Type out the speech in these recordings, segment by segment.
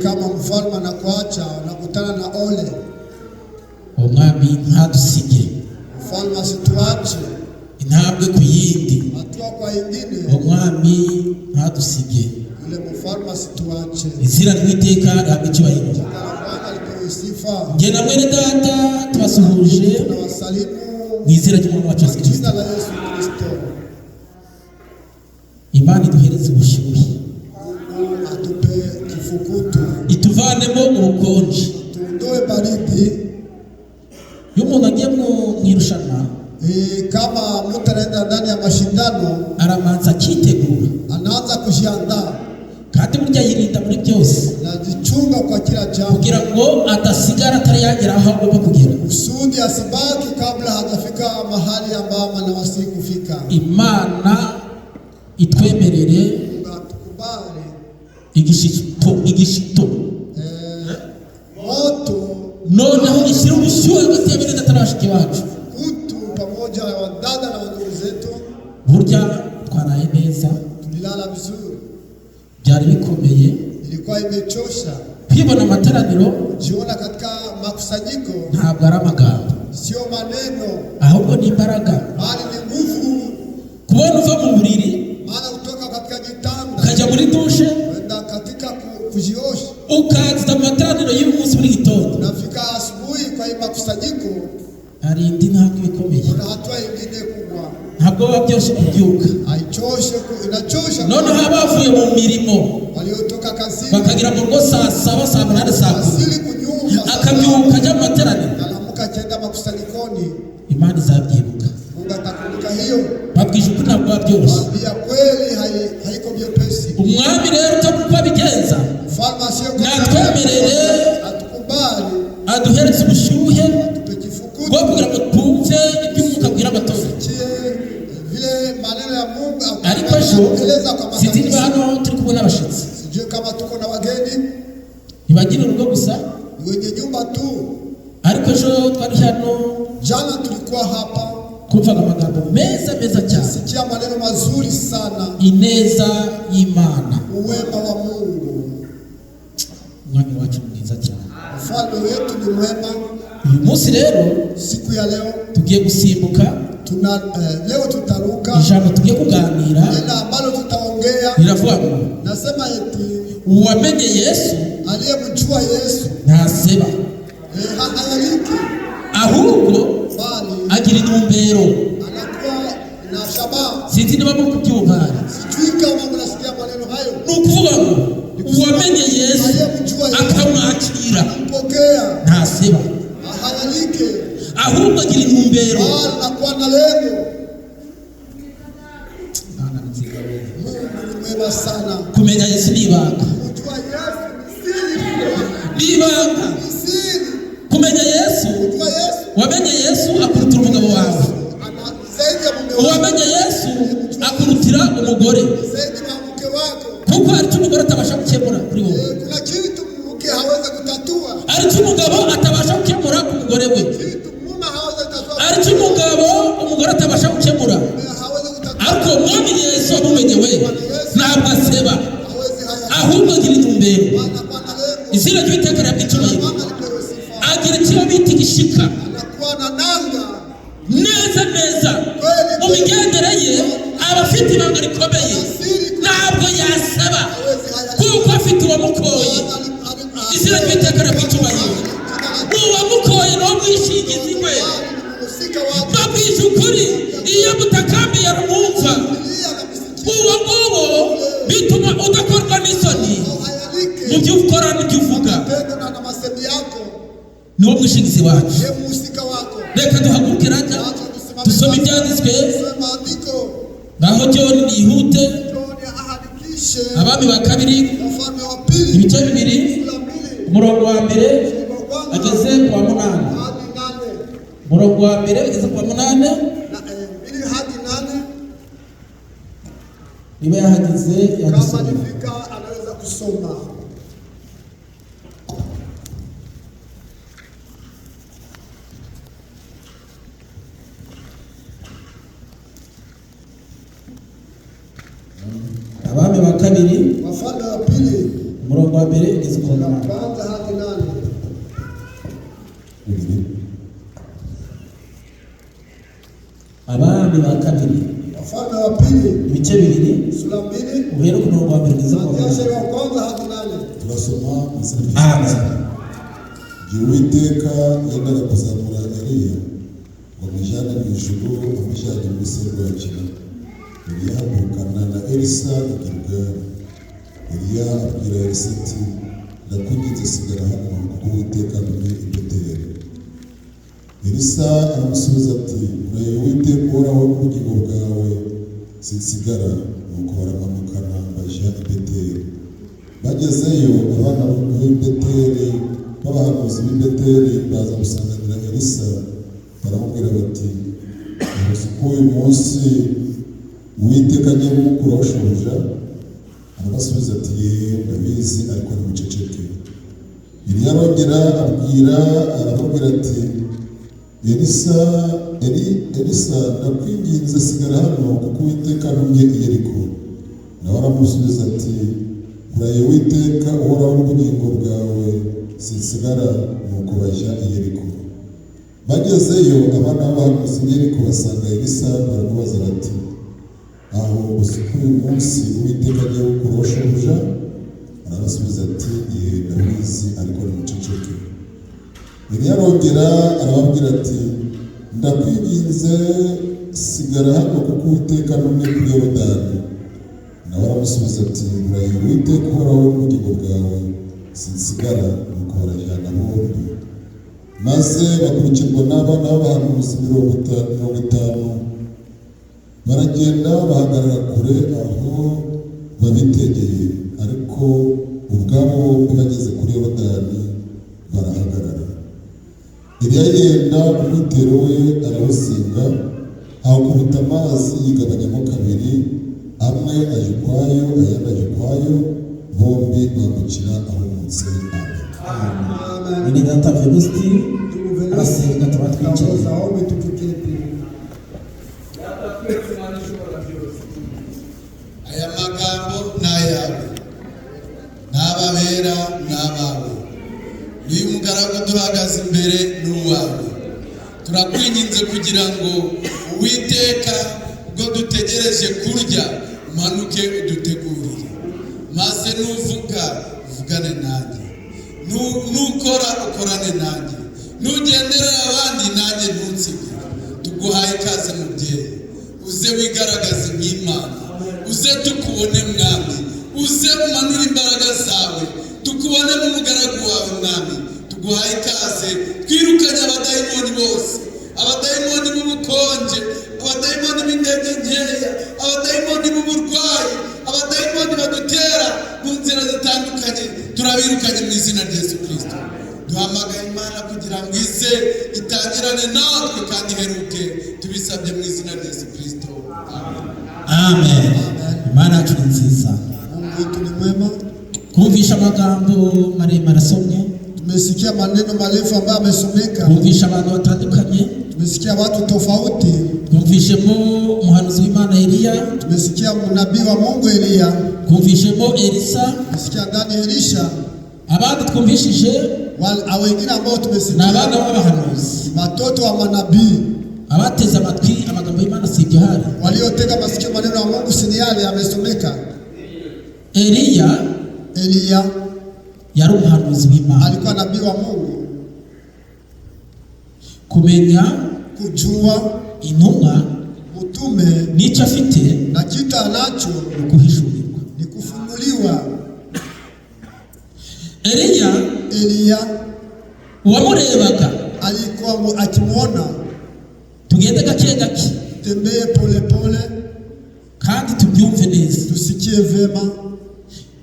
kama mfalme anakuacha unakutana na ole. Umwami ntadusige. Mfalme asituache. Intambwe ku yindi. Hatua kwa ingine. Umwami ntadusige. Yule mfalme asituache. Izira n'iteka hamwe cyubahiro. Nge na mwene data tubasuhuje. Tunawasalimu. Mwizera ry'umwami wacu Yesu Kristo. Imana iduhereze ubushyuhe. Atupe kifukutu. Ituvanemo ubukonje. Tuondoe baridi. Iyo umuntu agiye mu irushanwa, kama mtu anaenda ndani ya mashindano, aramanza akitegura, anaanza kujiandaa, kandi burya yirinda muri byose, najichunga kwa kila jambo kugira ngo atasigara atari yagera aho agomba kugera, usudi asibaki kabla hajafika mahali ambapo anawasi kufika. Imana itwemerere tukubali igishito moto noneho ishyira ubushyuhe hagati ya bene data n'abashiki bacu, utu pamoja na wadada na ndugu zetu. Burya twaraye neza, tulilala vizuri, byari bikomeye, ilikuwa imechosha. Kwibona amateraniro, jiona katika makusanyiko, ntabwo ari amagambo, sio maneno, ahubwo ni imbaraga, bali ni nguvu. Kubona uva mu buriri, maana kutoka katika gitanda ukajya muri dushe, kwenda katika kujiosha, ukaza mu materaniro y'umunsi muri gitondo, unafika asubuhi kwa makusanyiko, hari indi ntambwe ikomeye. Kuna hatua nyingine kubwa. Ntabwo babyoshe kubyuka, haichoshe, inachosha. Noneho abavuye mu mirimo waliotoka kazini bakagira mu rugo saa 7 saa 8 saa 10 akabyuka ajya mu materaniro, alamuka agenda makusanyikoni, Imana izabyibuka. Mungu atakumbuka hiyo. Babwije ukuri ntabwo babyoroshye, babia kweli haiko byepesi. Umwami rero utakuba bigenza, mfalme asiyo natwemerere atukubali, aduhereze ubushyuhe tukifukutu bwo kugira ngo twumve iby'Umwuka abwira amatorero. vile maneno ya Mungu ariko ejo sitini hano turi kubona abashitsi, sijue kama tuko na wageni, ntibagira urugo gusa, wenye nyumba tu. Ariko ejo twari hano, jana tulikuwa hapa, kumvaga amagambo meza cyane, sikia maneno mazuri sana, ineza y'Imana, uwema wa Mungu. Umwami wacu mwiza cyane, mfalme wetu ni mwema. Uyu munsi rero, siku ya leo tugiye gusimbuka, leo tutaruka, ijambo tugiye kuganira, neno ambalo tutaongea liravuga ngo, nasema eti uwamenye Yesu, aliyemjua Yesu ntaseba, hayaliki, ahubwo agira intumbero, anakuwa na shabaha. Sinzi niba muri kubyumva, sijui kama mnasikia maneno hayo. Ni ukuvuga ngo uwamenye Yesu akamwakira, mpokea, ntaseba, hayaliki, ahubwo agira intumbero, anakuwa na lengo. Mungu mwema sana. Kumenya Yesu ni ibanga, kujua Yesu ni ibanga. Kumenya Yesu, wamenye Yesu akurutira umugabo wawe, wamenye Yesu akurutira umugore, kuko ari cyo umugore atabasha gukemura kuri wowe, kuna kitu mke hawezi kutatua, ari cyo umugabo atabasha gukemura ku mugore we, ari cyo umugore atabasha gukemura. Ariko Umwami Yesu amumenye we ntabwo aseba, ahubwo agira intumbero. Izina ry'Uwiteka ry'icyubahiro, agira icyo bita igishika, neza mu migendere ye aba afite ibanga rikomeye, ntabwo yaseba kuko afite uwamukoye. Izina ry'Uwiteka ry'icyubahiro, uwamukoye ni umwishingizi we. Babwije ukuri, iyo mutakambiye aramwumva, uwo nguwo bituma udakorwa n'isoni mu byo ukora n'ibyo uvuga, niwo mwishingizi wacu. Reka duhaguruke rajya dusome ibyanditswe, ngaho John nihute, Abami ba kabiri ibice 2 umurongo wa 1 ageze kwa 8, umurongo wa 1 ageze kwa 8 niba yahageze yagisoma, anaweza kusoma. Abami ba kabiri Wafalme wa pili Umurongo wa mbere ugeze ku kwanza hadi 8. Abami ba kabiri Wafalme wa pili ibice bibiri sura 2 uhera ku murongo wa mbere ugeze ku wa kwanza hadi 8. Turasoma Amen. Uwiteka yendaga kuzamura Eliya ngo mujyane mu ijuru amujyanye mu serwakira. Eliya ahagurukana na Elisa i Gilgali. Eliya abwira Elisa ati ndakwinginze sigara hano kuko Uwiteka antumye i Beteli. Elisa aramusubiza ati uraye Uwiteka uhoraho n'ubugingo bwawe sinsigara. Nuko baramanukana bajya i Beteli. Bagezeyo abana b'i Beteli b'abahanuzi b'i Beteli baza gusanganira Elisa. Baramubwira bati uzi ko uyu munsi Uwiteka agiye kumukuraho shobuja? Arabasubiza ati yewe ndabizi ariko nimuceceke. Eliya arongera arababwira ati Elisa ndakwinginze sigara hano kuko Uwiteka antumye i Yeriko. Nawe aramusubiza ati uraye Uwiteka uhoraho n'ubugingo bwawe sinsigara. Nuko bajya i Yeriko. Bagezeyo abana b'abahanuzi b'i Yeriko basanga Elisa. Baramubaza bati aho uzi ko uyu munsi Uwiteka agiye gukuraho shobuja? Arabasubiza ati yewe ndabizi ariko nimuceceke. Eliya arongera arababwira ati ndakwinginze sigara hano kuko Uwiteka antumye kuri Yorodani. Nawe aramusubiza ati uraye Uwiteka uhoraho n'ubugingo bwawe sinsigara. Nuko barajyana bombi. Maze bakurikirwa n'abana b'abahanuzi 50. Baragenda bahagarara kure aho babitegeye, ariko ubwabo bombi bageze kuri Yorodani barahagarara. Eliya yenda umwitero we arawuzinga, ahakubita amazi yigabanyamo kabiri, amwe aje ukwayo ayandi aje ukwayo, bombi bambukira ahumutse. Amen. Ni data Venusti arasenga tubatwicaye. Aya magambo n'ayawe n'ababera n'abawe. Uyu mugaragu duhagaze imbere n'uwawe. Turakwinginze kugira ngo Uwiteka ubwo dutegereje kurya umanuke udutegurire, maze nuvuga uvugane nanjye, nukora ukorane nanjye, nugenderera abandi nanjye ntunsige. Tuguhaye ikaze mubyeyi, uze wigaragaze nk'Imana, uze tukubone mwami, uze umanure imbaraga zawe, tukubone mu mugaragu wawe mwami. Tuguhaye ikaze, twirukanye abadayimoni bose, abadayimoni b'ubukonje, abadayimoni b'intege nkeya, abadayimoni b'uburwayi, abadayimoni badutera mu nzira zitandukanye, turabirukanye mu izina rya Yesu Kristo. Duhamagaye Imana kugira ngo ize itangirane natwe kandi iheruke, tubisabye mu izina rya Yesu Kristo. Amen. Imana yacu ni nziza. Mungu wetu ni mwema. Kumvisha amagambo maremare asomye. Tumesikia maneno marefu ambayo yamesomeka. Kumvisha abantu batandukanye. Tumesikia watu tofauti. Kumvishemo umuhanuzi w'Imana Eliya. Tumesikia nabii wa Mungu Eliya. Kumvishemo Elisa. Tumesikia ndani Elisha. Abandi twumvishije wengine ambao tumesikia na abana b'abahanuzi, watoto wa manabii, abateze amatwi amagambo y'Imana si ibyo hari, waliotega masikio maneno ya Mungu si yale yamesomeka. Eliya yari umuhanuzi w'Imana, alikuwa nabii wa Mungu. Kumenya kujua intumwa mtume n'icyo afite na kitu anacho ni kuhishurirwa, ni kufunuliwa. Eliya uwamurebaga alikuwa akimuona, tugende gake gake, tembee pole pole kandi tubyumve neza, tusikie vema.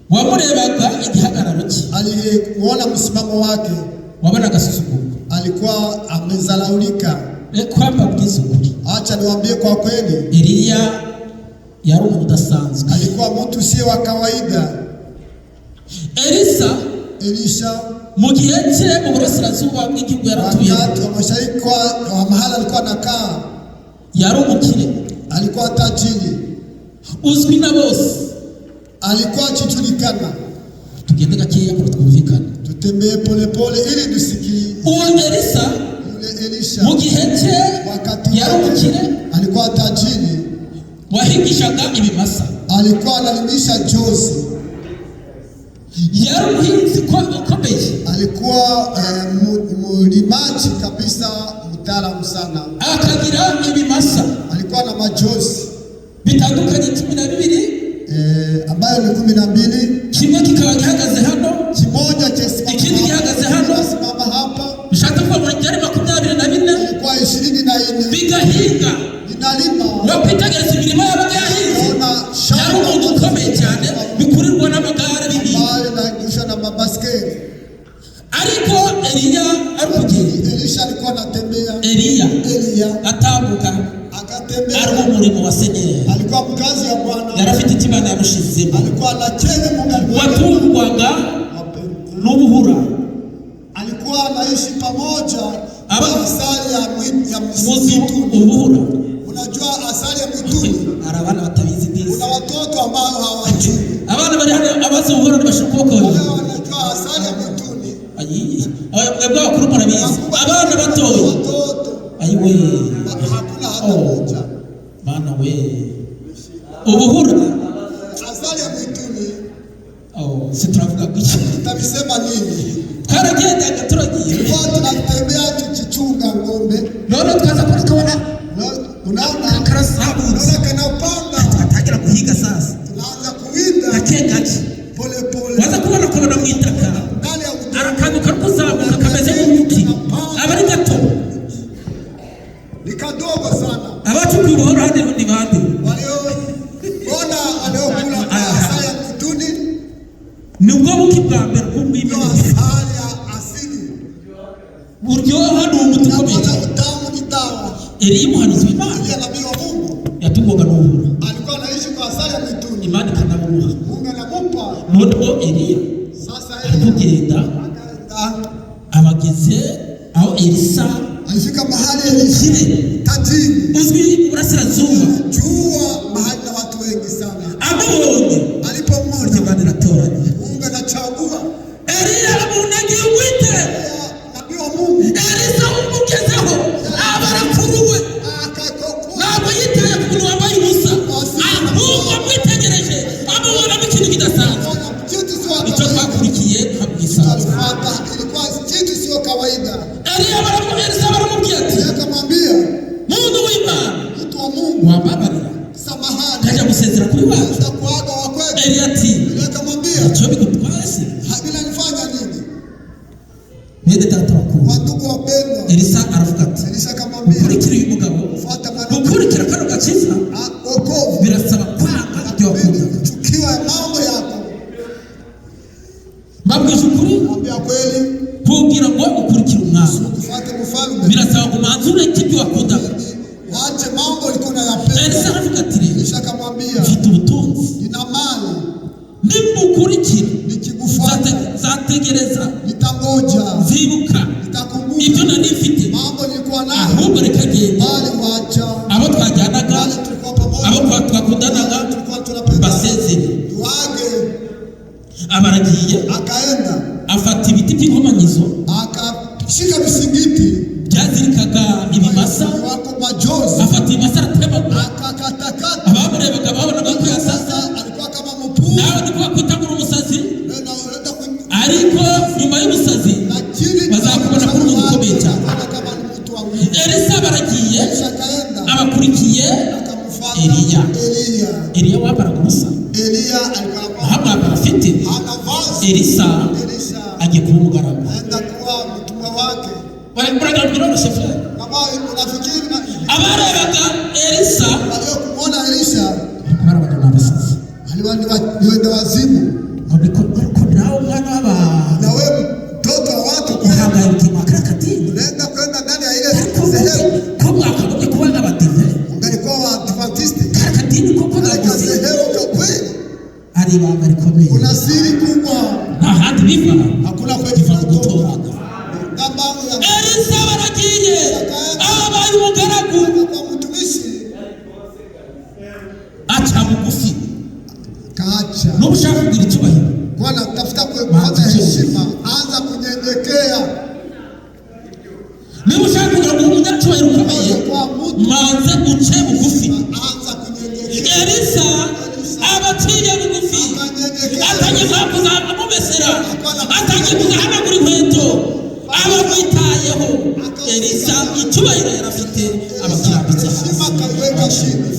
Wamurebaga igihagararo cye, alimuona msimamo wake, wabona agasuzuguro, alikuwa amezalaulika. Kwamba bw'isukuri, acha niwaambie kwa kweli, Eliya yari umuntu udasanzwe, alikuwa mtu si wa kawaida. Elisha mu gihe cye mu burasirazuba bw'igihugu yaratuye, wakati wa mashariki wa mahali alikuwa anakaa, yari umukire, alikuwa tajiri, uzwi na bose, alikuwa akijulikana. tugende gakeya kuko twumvikana. Tutembee pole pole ili tusikie. Uwo Elisa Yule Elisha mu gihe cye yari umukire, alikuwa tajiri, wahingishaga ibimasa, alikuwa analimisha jozi, yari umuhinzi ukomeye, alikuwa mulimaji kabisa, mtaalamu sana. Akagira ibimasa, alikuwa na majozi bitandukanye 12 ambayo ni 12. Kimwe kikaba gihagaze hano, kimoja chesimama, ikindi gihagaze hano, simama hapa. Bishaka kuva muri byari 24 kwa 24 bigahinga inalima no kwitegereza imirimo y'abaga yahinze. Yari umuntu ukomeye cyane, bikurirwa n'amagare bibi, na gusha na mabaskeli. Ariko Eliya arukugenda, Elisha alikuwa anatembea, Eliya atambuka akatembea, ari mu murimo wa Senyeri, alikuwa mkazi ya Bwana, yari afite ikibanda yamushizemo, alikuwa anacheza Mungu, watungwaga n'ubuhura, alikuwa anaishi pamoja na asali ya msitu. Ubuhura, unajua asali ya mwituni, arabana batabizi ndizi, kuna watoto ambao hawajui, abana bari hano abazi ubuhura ntibashobora wao wanajua asali ya mwituni. Mwebwe abakuru murabizi, abana batoya ayiwe, hakuna hata moja. Bana we, ubuhura asali ya mwituni, situravuga gutya, utabisema nini? Twaragendaga turagiye, tunatembea tukichunga ng'ombe, none twaza kubona unaona karasabutse, kana upanga atangira guhiga sasa, tunaanza kuwinda gake pole pole, waza kubona mu itaka ndani ya arakanguka kuzamuka kameze nk'umuti, abari gato ni kadogo sana. Abacu kubuhora hadi ni bandi waliokula asali ya mwituni, nubwo buki bwa mbere kumwimene asali ya asili, buryoha n'umuti ukomeye, utamu ni dawa. Eliya umuhanuzi w'Imana, Eliya nabii wa Mungu, yatungwaga n'ubuhura, alikuwa anaishi kwa asali ya mwituni, Imana ikanamuha. Mungu anamupa. Noneho Eliya Sasa aragenda abageze aho Elisa alifika mahali Elisha tajiri, uzwi burasirazuba, jua mahali na watu wengi sana. amubonye Alipomwona Imana iratoranya, Mungu anachagua Eliya amunagiye wite nabii wa Mungu. Elisa umugezeho abarakuruwe, ntabwo yitaye ku muntu wambaye ubusa, ahubwo amwitegereje amubona n'ikintu kidasanzwe. Icyo twakurikiye ntabwisanzwe. Ilikuwa kitu sio kawaida. Elisa baramubwira ati, akamwambia muntu w'Imana, mtu wa Mungu, wambabarira samahani, kajya gusezera kuri wacu. nitakuaga wa kweli. Eliya ati, akamwambia icyo bigutwaye se? bila nifanya nini? Mwene data wakuru, Wandugu wapendwa, Elisa aravuga ati, Elisha akamwambia gukurikira uyu mugabo, gukurikira kano gakiza wokovu birasaba kwanga ibyo wakunda. chukiwa mambo yako. Mbabwije ukuri, Mwambia kweli, kugira ngo ukurikire umwami ufuate mfalme, birasaba kumanzura ibyo wakunda. waache mambo ulikuwa unayapenda. Elisa aravuga ati, Elisha akamwambia mfite ubutunzi, nina mali, nimukurikira nikikufuata zategereza, nitangoja, zibuka nitakumbuka ibyo nari mfite, mambo nilikuwa nayo, ahubwo reka genda. bali waacha Abo twajyanaga, bali tulikuwa pamoja, abo twakundanaga tulikuwa tunapenda basezere. tuage. Abaragiye Akaenda afata ibiti by'inkomanyizo akashika visingiti byazirikaga ibimasa, wako majozi, afata ibimasa aratemagura, akakatakata. abamurebaga babonaga ko yasaza, Alikuwa kama mpupu, nawe niko kwitagura umusazi, unaenda ariko nyuma y'umusazi bazakubona kuri umuntu ukomeye cyane. kama ni mtu wa Mungu. Elisa baragiye Akaenda abakurikiye akamfuata Eliya. Eliya. Eliya wambaraga ubusa, Eliya alikuwa nta mwambaro afite. hana vazi. Elisa Elisha agiye kuba umugaragu. aenda kuwa mtumwa wake. Uragira biroroshye cyane. Kama unafikiri Abarebaga Elisa waliokumwona Elisha barabaga n'abasazi, wenda wazimu, ariko nawe umwana w'abantu na wewe mtoto wa watu uhangaye utima karakatini, unaenda kwenda ndani ya ile sehemu. ko mwakagombye kuba n'abadive, Ungalikuwa wa Adventiste karakatini koko katika naguze, sehemu kwa kweli ari ibanga rikomeye, kuna siri kubwa, nta handi biva, hakuna kwenye biva mu kutoka gutorana. kama ya Elisa baragiye abaye umugaragu, kwa mtumishi aca bugufi kaacha. n'ubushaka kugira icyubahiro. Kwa natafuta kupata heshima, anza kunyenyekea. Niba ushaka kugira ngo umunyacyubahiro ukomeye, manze uce bugufi. Anza kunyenyekea. Elisa abaciye bugufi, atangiye kuza amumesera, atangiye kuzahanagura inkweto, abamwitayeho. Elisa icyubahiro yarafite abakirambitse heshima kaiweka chini.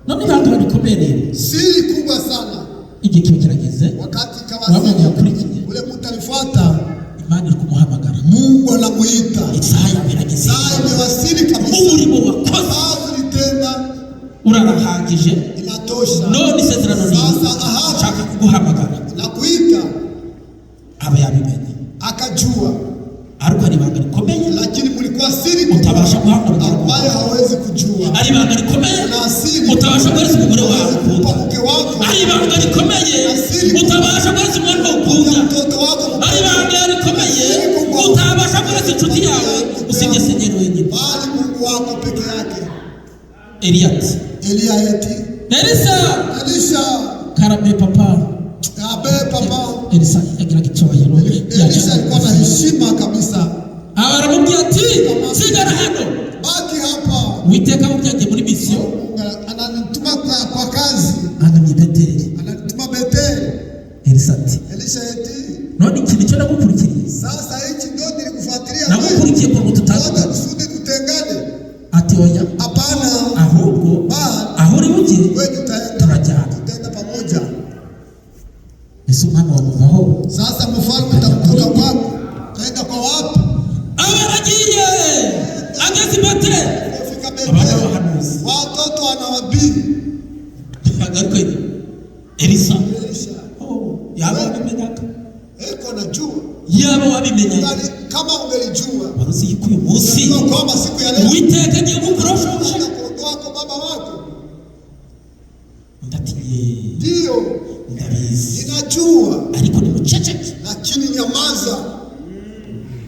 None bantu babikomere. Siri kubwa sana. Igihe kiba kirageze, wakati kawazini yakurikiye, ule mtu alifuata, Imana iri kumuhamagara. Mungu anamuita. Isaya birageze. Isaya imewasili kabisa. Umurimo wakoze kazi litenda urarahagije. Inatosha. None isezerano ni sasa ahadi shaka kuguhamagara. Na kuita. Aba yabimenye. Akajua. Ariko ari banga rikomeye. Lakini mulikuwa siri utabasha guhamagara. Ambaye hawezi kujua. Ari banga rikomeye. Utabasha guhereza umugore wawe ukunda. Ari banga rikomeye. Utabasha guhereza umwana wawe ukunda. Ari banga rikomeye. Utabasha guhereza inshuti yawe usibye senyeri wenyine. Bali Mungu wako peke yake. Eliya eti. Elisa. Karabe papa. Elisa agira gicyubahiro. Elisa alikuwa na heshima kabisa. Abaramubwiye ati sigara hano. Baki hapa. Witeka mubyagiye muri mission. Ananituma kwa kazi. Anamye Beteli. Ananituma Beteli. Elisa ati. Elisa eti. None ikintu cyo nagukurikiriye. Sasa hichi ndio nilikufuatilia. Nagukurikiye kwa mututanga. Kusudi tutengane. Ati oya. Hapana. Ahubwo aho uri bujye. Wewe tutaenda. Tutaenda pamoja. Yesu mwana wa muvaho. Sasa mfalme utakutoka kwako. Taenda kwa wapi? Abaragiye. Ageze Beteli. Fika Beteli. Watoto wanawabii. Agariko Elisa. Yaba wabimenyaka. Eko najua. Yaba wabimenyaka. Kama ungelijua. Barusi yukuye munsi. Kwamba siku ya leo. Witeka giye gukurosha ushaka kuondoa kwa baba wako. Ndatiye. Ndio. Ndabizi. Ninajua. Ariko ni muceceke. Lakini nyamaza.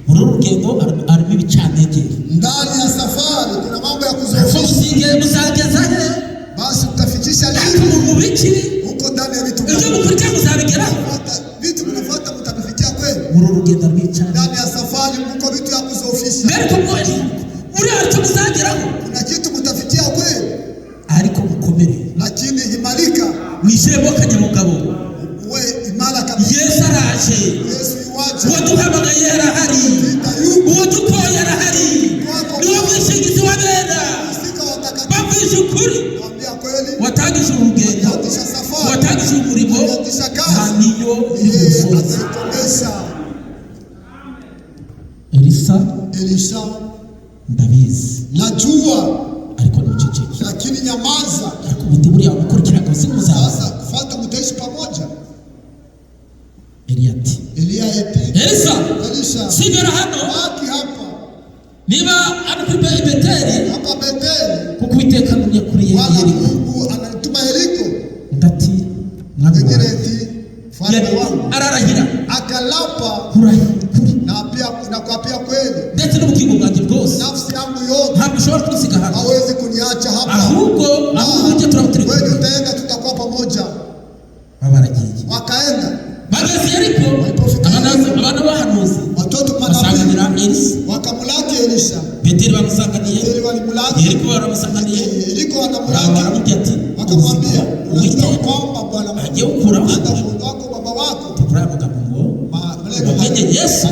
Ururugendo arimo ibicanege. Ndani ya safari kuna mambo ya kuzofisha. Musageza he. Basi tutafikisha leo. Mubikiri. Huko ndani ya vitu. Ndio mukurikiye muzabigeraho. Vitu mnafuata mtabifikia kweli. Ururugendo arwicana. Ndani ya safari mko vitu ya kuzofisha. Mbere kumweli. Muri aricyo muzageraho. Kuna kitu mtafikia kweli. Ariko mukomere. Lakini himalika. Mwishemo kanyamugabo. We imara kabisa. Yesu araje. Yesu iwaje. Waduhamagaye yarahari. Wadukoye yarahari. Niwe mwishingizi wa bera. Bamwishe ukuri. Mwambia kweli. Watangije urugendo. Watangije umurimo. Haniyo umusozi. Elisa. Ndabizi. Najua. Ariko nuceceke. Lakini nyamaza. Ariko muti buriya mukurikira kazi muzaza. Sasa fuata mtaishi pamoja. Eliya eti. Elisa. Sigara hano. Baki hapa. Niba ari Beteli. Hapa Beteli. Kuko Uwiteka numye kuri Yeriko. Mungu analituma Yeriko. Ndati. Ngegereti. Fanya wangu. Ararahira. Akalapa. Kuri. Na pia nakwapia kweli. Ndetse n'ubugingo bwanjye bwose. Nafsi yangu yote. Ntabwo ushobora kusiga hano. Hawezi kuniacha hapa. Ahubwo uje turabutirika. Wewe utaenda tutakuwa pamoja. Babaragiye. Wakaenda. Bageze Yeriko. Abana bahanuzi. Watoto manabii. Elisa. Wakamulaki Elisa. Beteli bamusanganiye. Beteli walimulaki. Yeriko baramusanganiye. Yeriko wanamulaki. Baramubwira ati. Wakamwambia. Uwiteka kwamba Bwana agiye gukura wako baba wako. Tukura amagambo ngo. Bamenye Yesu.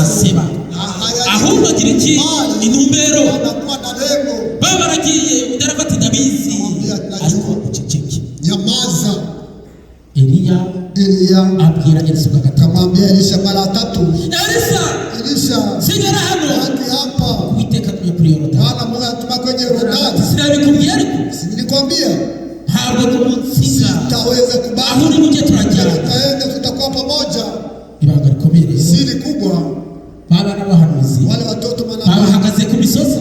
Aseba. Ahubwo agira iki? Intumbero. Baba baragiye udarafata ndabizi. Ariko uceceke. Nyamaza. Eliya abwira Elisa akamwambia Elisa mara 3. Elisa. Sigara hano. Baki hapa. Uwiteka tuye kuri Yorodani. Bwana Mungu atuma kwenye Yorodani. Sinabikubwiye ariko. Nilikwambia. Ntabwo tumunsiga. Sitaweza kubaki. Aho uri bujye turajyana. Tutaenda tutakuwa pamoja. Ibanga rikomeye. Siri kubwa. Baba n'abahanuzi. Wale watoto manabii. Bahagaze ku misozi.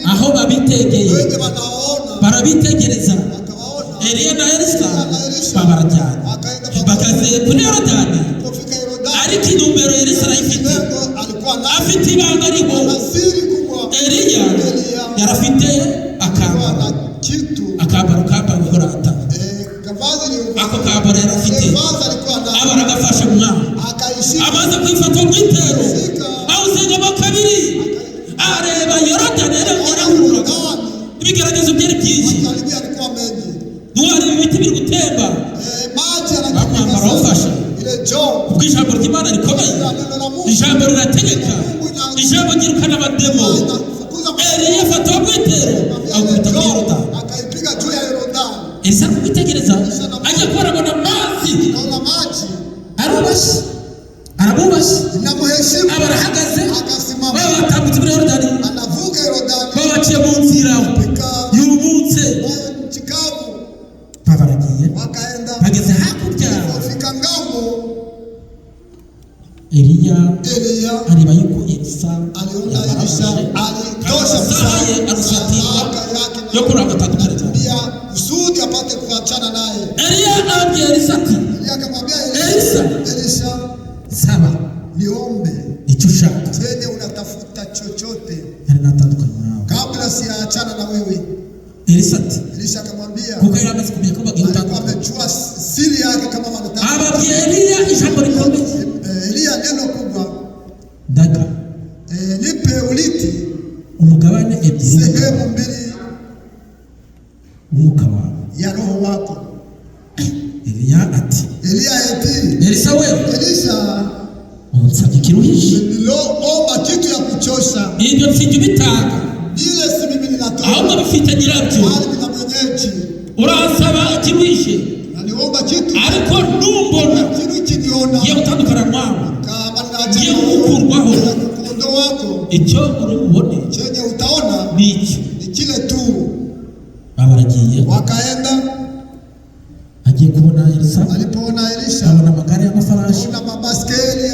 Aho babitegeye. Wengi wanaona. Barabitegereza. Wakawaona. Eliya na Elisa babarajyana. Bakaze kuri Yorodani. Ariko intumbero Elisa arayifite. Afite ibanga riho. Eliya yarafite akambaro kambaye urata. ke abaragafashe umwana amaze kwifata umwitero awusengamo kabiri areba Yorodani yarahururaga ibigeragezo byari byinshi duhari ibiti biri gutemba bamwambara awufashe ubwo ijambo ry'Imana rikomeye ijambo rirategeka ijambo ryirukana abademo Eliya afata umwitero awukubita muri Yorodani Elisa kumwitegereza ajya kubona abona amazi arabubashye abarahagaze batambutse muri Yorodani babaciye mu nzira yumutse baragiye bageze hakurya Eliya areba yuko Elisa yabarabuje arusatirwa yo kurangatadukareza kusudi apate kuachana naye. Eliya abwiye Elisa ati Elisa saba niombe icyo ushaka twende unatafuta chochote natandukanye nawe kabla siachana na wewe. Elisa ati Elisha akamwambia kuko yari amaze kumenya ko bagiye gutandukana amechua siri yake kama wanataka ababwiye Eliya ijambo rikomeye Eliya neno kubwa daga nipe uliti umugabane ebyiri sehemu mbili umwuka wawe ya roho wako. Eliya ati Elisa we Elisha unsabye kiruhishe niloomba kitu ya kuchosha ibyo mfite bitaka ile si mimi ninatoa ahubwo bifite nyirabyo bali na mwenyeji urasaba kiruhishe na niomba kitu ariko numbona kitu kiniona ye utandukana nawe kama naacha ye gukurwaho mkondo wako icyo uri bubone chenye utaona n'icyo ni kile tu. Abaragiye Wakaenda agiye kubona Elisa alipoona Elisha abona magari y'amafarashi na mabaskeli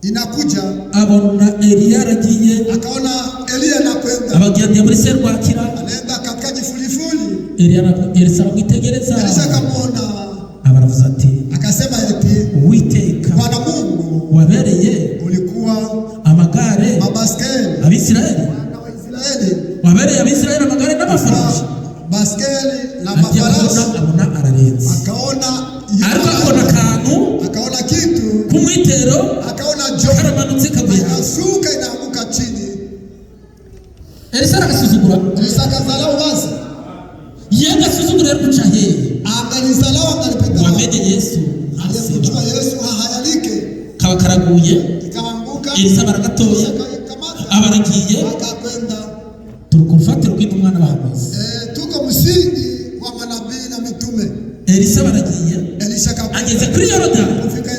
inakuja abona Eliya aragiye akaona Eliya anakwenda abagiye muri serwakira anaenda katika jifulifuli Elisa aramwitegereza Elisha akamwona abaravuza ati akasema eti Uwiteka Bwana Mungu wabereye ulikuwa amagare mabaskeli Abisirayeli na Waisraeli wabereye Abisirayeli amagare n'amafarashi baskeli na mafarasi abona ararenze akaona ariko akabona akantu akaona kitu kumwitero akaona joho karamanutse kaguye inashuka inaanguka chini. Elisa agasuzugura Elisa akazalau wazi yagasuzugura ruca hehe akalizalau akalipita wamenye Yesu aliyemjua Yesu hahayalike kaba karaguye ikaanguka Elisa baragatoye abaragiye akakwenda. turukufatira kw'umwana bahamuzi Tuko msingi wa manabii na mitume. Elisa baragiye Elisha ageze kuri Yorodani kufika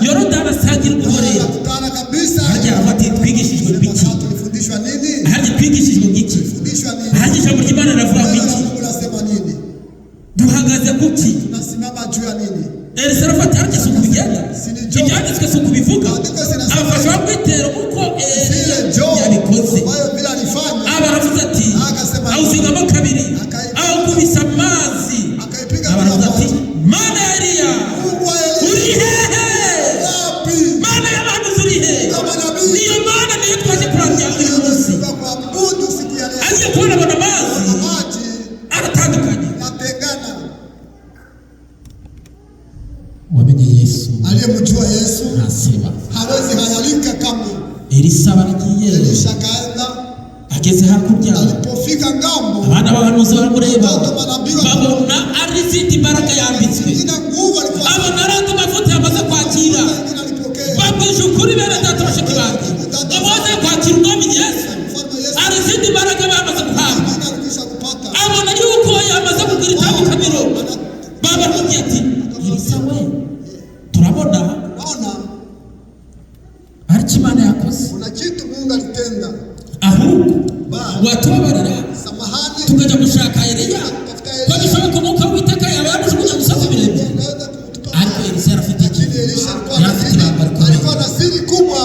Yorodani asagira umurero kutana kabisa harya afati twigishijwe biki tulifundishwa nini? harya twigishijwe biki Tulifundishwa nini? harya ijambo ry'Imana riravuga biki Unasema nini? duhagaze kuki Tunasimama juu ya nini? Elisa arafata harya suku bigenda ibyanditswe suku bivuga afasha kwitera uko yabikoze abaravuze ati awuzingamo kabiri awukubisa amazi abaravuze ati Mana ya Eliya uri hehe Mana y'abantu uri hehe niyo Mana niyo twaje kuramya uyu munsi agiye kubona abona amazi aratandukanye wamenye Yesu aliyemjua Yesu ntaseba hawezi hayalika kamwe. Elisa baragiye Elisha kaenda ageze hakurya alipofika ngambo abana b'abahanuzi baramureba babona ari izindi mbaraga yambitswe abona ari andi mavuta yamaze kwakira babwije ukuri bene data bashiki banjye amaze kwakira umwami Yesu ari izindi mbaraga bamaze guhabwa abona yuko yamaze kugira itandukaniro babaramubwiye ati Elisa we turabona ariko Imana yakoze kuna kitu Mungu alitenda ahubwo watubabarira tukajya gushaka Eliya ko bishoboka umwuka w'Uwiteka yabamujugunya gusoza ibirenge ariko Elisa yarafite iki alikuwa na siri kubwa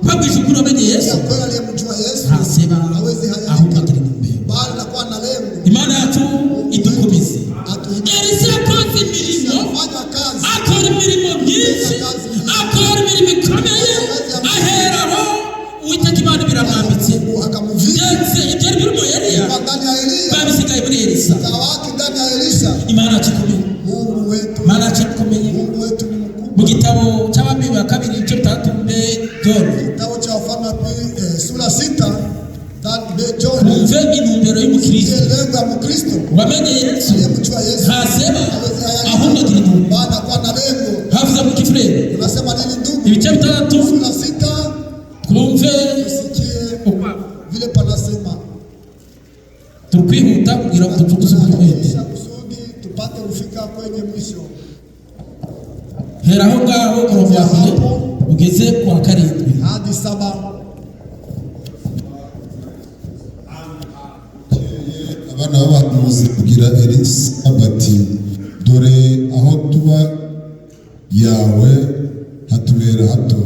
babwije ukuri wamenye Yesu ntaseba ahubwo agira intumbero Imana yacu idukubize Elisa yakoze imirimo akora imirimo myinshi akora imirimo ikomeye aheraho Uwiteka Imana biramwambitse ndetse ibyari biri muri Eliya babisigaye muri Elisa Imana yacu ikomeye Imana yacu ikomeye John Kitabu cha Wafalme wa Pili sura 6 John kumve intumbero y'umukristo lengo ya Mkristo wamenye Yesu aliyemjua Yesu hasema ahubwo agira intumbero baada kwa na lengo havuze mu kifurere unasema nini ndugu ibice bitandatu sura 6 kumve usikie vile panasema tukwihuta kugira ngo tucukuze umwete kusudi tupate kufika kwenye mwisho. hera aho ngaho umurongo wa mbere ugeze ku wa karindwi hadi 7. abana b'abahanuzi kugira Elisa bati dore aho tuba yawe hatubera hato,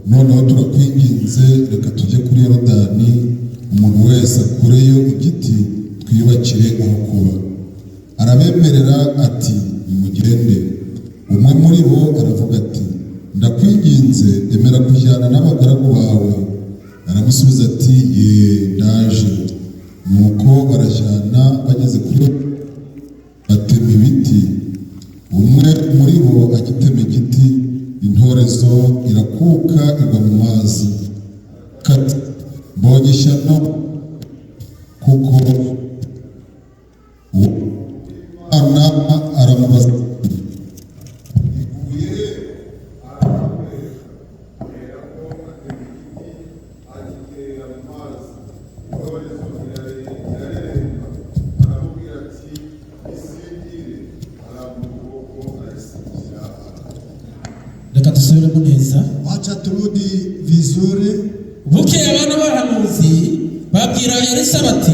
noneho turakwinginze reka tujye kuri Yorodani umuntu wese akureyo igiti twiyubakire aho kuba. Arabemerera ati nimugende. Umwe muri bo aravuga ati ndakwinginze emera kujyana n'abagaragu bawe. Aramusubiza ati ye ndaje. Nuko barajyana, bageze kuri batema ibiti. Umwe muri bo agitema igiti, intorezo irakuka igwa mu mazi. Kati mbonye ishyano kuko umwana aramubaza reka dusubiremo neza. Wacha turudi vizuri. Bukeye abana b'abahanuzi babwira Elisa bati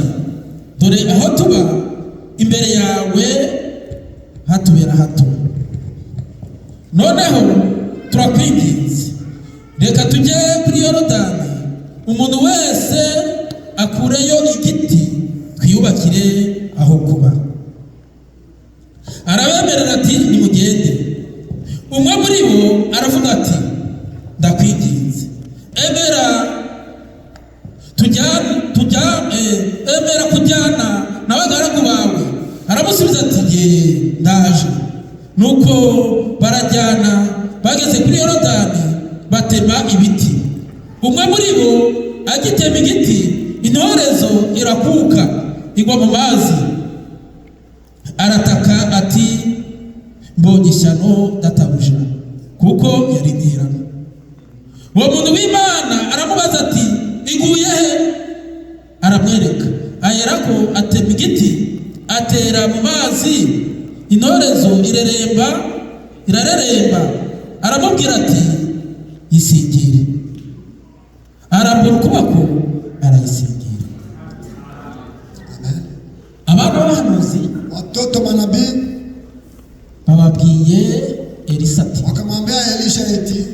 dore aho tuba imbere yawe hatubera hato, noneho turakwinginze reka tujye kuri Yorodani umuntu wese akureyo igiti twiyubakire aho kuba. Arabemerera ati nimugende. Umwe muri bo aravuga ati ndakwinginze emera kujyana n'abagaragu bawe. Aramusubiza ati ye ndaje. Nuko barajyana, bageze kuri Yorodani batema ibiti. Umwe muri bo agitema igiti, intorezo irakuka igwa mu mazi. Arataka ati mbonye ishyano databuja, kuko yari ntirano. Uwo muntu w'Imana aramubaza ati iguye he? Aramwereka. Aherako atema igiti atera mu mazi, intorezo irareremba. Aramubwira ati yisigire. Arambura ukuboko arayisingira. Abana b'abahanuzi Watoto manabii bababwiye Elisa ati wakamwambia Elisha eti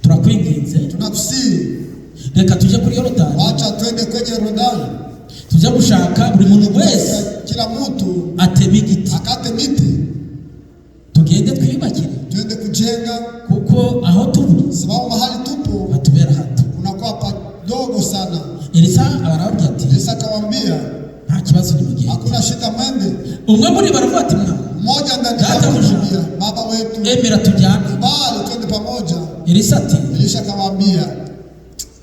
turakwinginze tunakusii reka tujye kuri Yorodani, wacha twende kwenye Yorodani tujya gushaka buri muntu wese kila mtu atema igiti akate miti tugende twiyubakire, twende kujenga, kuko aho turi sababu mahali tupo hatubera hato. kunakuwa padogo sana. Elisa arababwira ati Elisa akamwambia nta kibazo nimugende. hakuna shida, mwende. Umwe muri baravuga ati mwana Mmoja ndani Data akamwambia baba wetu emera tujyane. bali twende pamoja. Elisa ati Elisha akamwambia,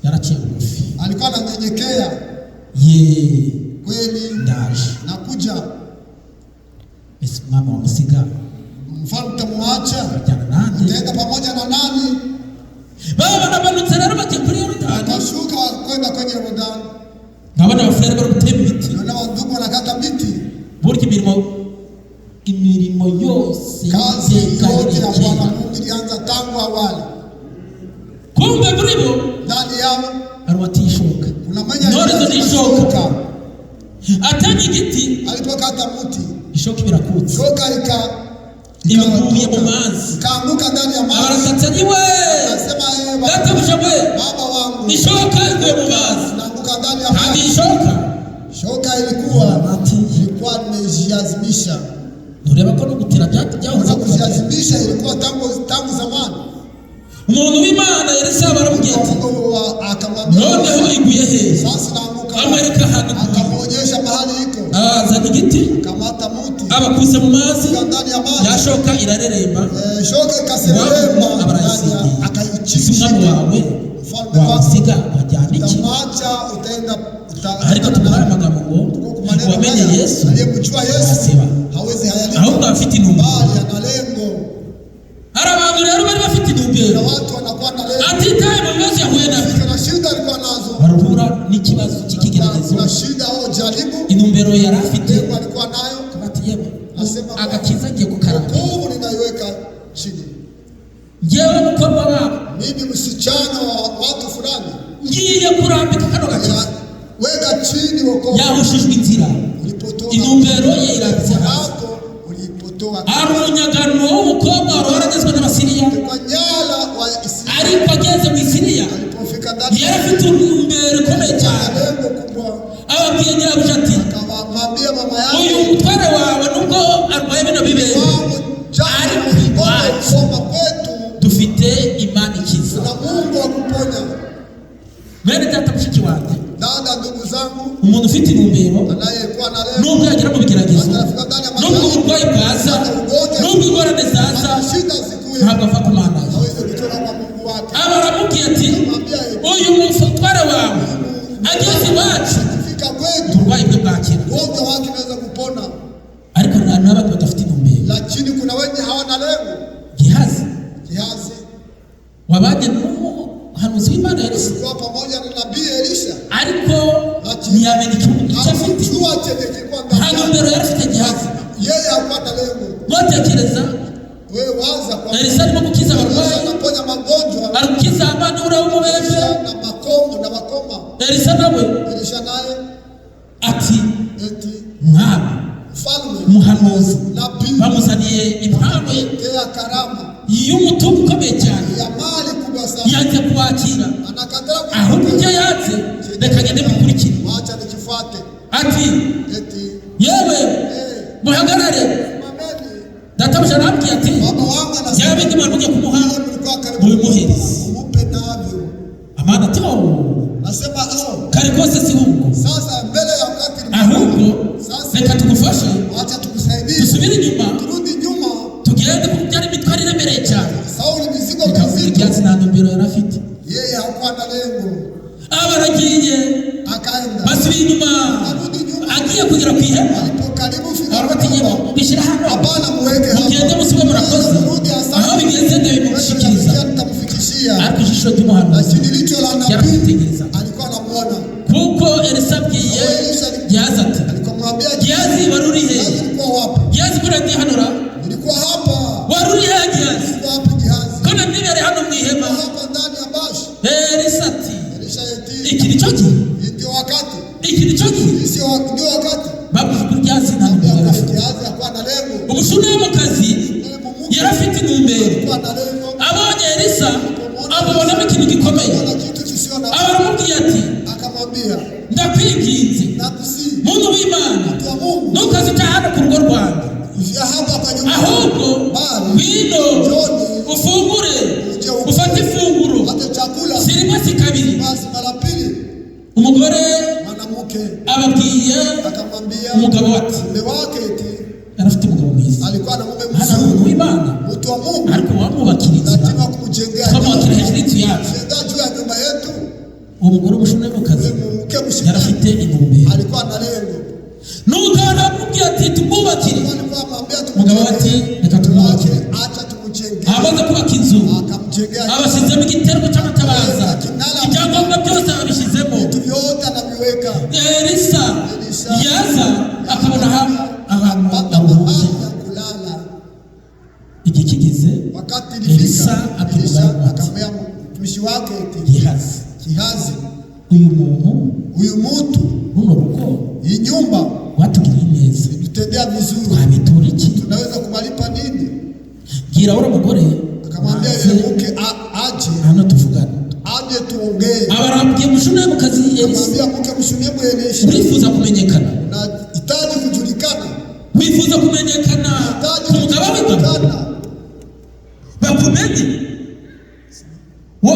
yaraciye bugufi, alikuwa ananyenyekea ye kweli, ndaje. nakuja. Ese mama wamusiga Mfalme utamwacha ajyana nande? utaenda pamoja na nani? Baba banamanutse rero bagiye kuri Yorodani. Akashuka kwenda kwenye Yorodani, Ndabona abafurere bari gutema ibiti. naona wandugu wanakata miti. Burya imirimo yose Kazi y'iteka yote ya Bwana irekera. Mungu ilianza tangu awali. Kumbe muri bo Ndani yao hari uwatishoka. kuna mwenye Intorezo nishoka. alishoka. Atema igiti, Alipokata mti, ishoka birakutse, shoka imuguye mu mazi. ikaanguka ndani ya maji. Abaratse ati we Akasema databuja we baba wangu, ishoka iguye mu mazi. inaanguka ndani ya Kandi maji. ishoka Shoka ilikuwa imejiazimisha. ntureba ko no gutira byahoze Za kuva. kujiazimisha ilikuwa tangu zamani. Umuntu w'Imana Elisa baramubwiye ati Mungu akamwambia, noneho iguye he? sasa inaanguka. Amwereka ahantu Akamwonyesha mahali iko. azana igiti Kamata mti abakuse mu mazi, ndani ya maji. yashoka irareremba. Shoka ikasereremba ndani, isi umwami akaichimba. wawe musiga wajyana iki? Utamwacha utaenda Ariko tukubaye amagambo ngo wamenye Yesu aliyemjua Yesu hawezi hayalika. Ahubwo afite intumbero. Bali ana lengo. Hari abantu rero bari bafite intumbero. Watu wanakuwa na lengo. Atitaye mu bibazo yahuye nabyo. Kuna shida alikuwa nazo. Barahura n'ikibazo cy'ikigeragezo. Kuna shida au jaribu. Intumbero yari afite alikuwa nayo. Batiyemo. Agakiza ngiye gukaraba. Mungu ninaiweka chini. Ngewe mukobwa wabo. Mimi msichana wa watu fulani. Ngiye kurambika kano gakiza. Weka chini wokovu. Yahushijwe inzira. Intumbero ye irambitse hapo. Ulipotoa. Arunyagano w'umukobwa waragezwe n'Abasiriya. Kwa nyala wa Isirayeli. Ariko ageze mu Isiriya. Alipofika ndani. Yari afite intumbero ikomeye cyane. Ababwiye nyirabuja ati akamwambia mama yake, uyu mutware wawe nubwo arwaye bino bibere ariko dufite imana ikiza. Na Mungu akuponya. Bene data mushiki wanjye, dada ndugu zangu, umuntu ufite intumbero anayekuwa na leo nubwo yagera mu bigeragezo, nubwo uburwayi bwaza, nubwo ingorane zaza, ntabwo afata umwana we. Abaramubwiye ati uyu mutware wawe ageze iwacu uburwayi bwe bwakira. Ugonjwa wake unaweza kupona. Ariko n'abandi badafite intumbero. Lakini kuna wenye hawana lengo. Gihazi wabanye hanuzi w'Imana Elisa kwa pamoja na nabii Elisha, ariko ntiyamenya icyo afite. Nta ntumbero yari afite Gihazi. Yeye hakuwa na lengo. Mwatekereza wewe waza kwa Elisa arimo gukiza abarwayi, anaponya magonjwa, arakiza abana urabumubeshe na makoma. Elisa naye ati mwami mfalme muhanuzi bamuzaniye impano ya karama y'umutungo ukomeye cyane ya mali kubwa sana, yanze kuwakira. Anakataa ahubwo ibyo yanze reka ngende mukurikire. Acha nikifuate. Ati yewe muhagarare. Databuja arambwiye ati baba wangu anasema yawe ndi mwana ujye kumuha mubimuhereze umupe navyo. Amana ati nasema kari kose si huko. Sasa mbele ya wakati ahubwo reka tugufashe, acha tukusaidie, tusubire inyuma, turudi nyuma, tugende ku byari mitwari iremereye cyane. Sauli mizigo mizito, Gihazi nta ntumbero yari afite. Yeye hakuwa na lengo. Abaragiye akaenda basubira inyuma, agiye kugera ku ihema, alipokaribu fika arabatinye bishyira hano, hapana muweke hapo, mugende musibe murakoze. Aho bigeze ndabimushikiriza, nitamfikishia. ariko ijisho ry'umuhanuzi yarafitegereza, alikuwa anamuona kuko Elisa abwiye Gihazi ati alikomwambia Gihazi waruri he? Alikuwa wapi? Gihazi ko nagiye hanura, nilikuwa hapa. Waruri he Gihazi? Nilikuwa hapa Gihazi, ko nabibere hano mu ihema. hapa ndani ya bashi. Elisa ati Elisha yeti, iki nicyo gihe, ndio wakati, iki nicyo gihe. sio ndio wakati. Bavuze ko Gihazi nta ntumbero yari afite. Gihazi hakuwa na lengo. Umushunamakazi yari afite intumbero. Alikuwa na lengo. Abonye Elisa abonamo ikintu gikomeye, abaramubwiye ati akamwambia ndakwinginze muntu w'Imana ntukazita hano ku rugo rwanjye, ahubwo ngwino ufungure, ufate ifunguro sirimo si kabiri. Umugore ababwiye umugabo ati yari afite umugabo mwiza, hano umuntu w'Imana, ariko wamwubakira inzira, twamwubakira hejuru y'inzu yacu. Uwo mugore w'umushunamakazi yari afite intumbero. Nuko aramubwiye ati tumwubakire. Umugabo ati reka tumwubakire. Amaze kubaka inzu abashyizemo igitereko cy'amatabaza, ibyangombwa byose babishyizemo. Elisa yaza akabona ahantu amuhuje. Igihe kigeze Elisa akamubwira mtumishi wake Gihazi, uyu muntu runo rugo iyi nyumba watugiriye neza, tutendea vizuri, twabitura iki? tunaweza kumalipa nini? Gira ura mugore akamwambia yule mke aje hano tuvugane, aje tuongee. Abarambwiye Mushunamakazi Elisa, akamwambia mke Mushunemu Elisha, urifuza kumenyekana, unahitaji kujulikana, wifuza kumenyekana ku mugabo w'ingabo bakumenye,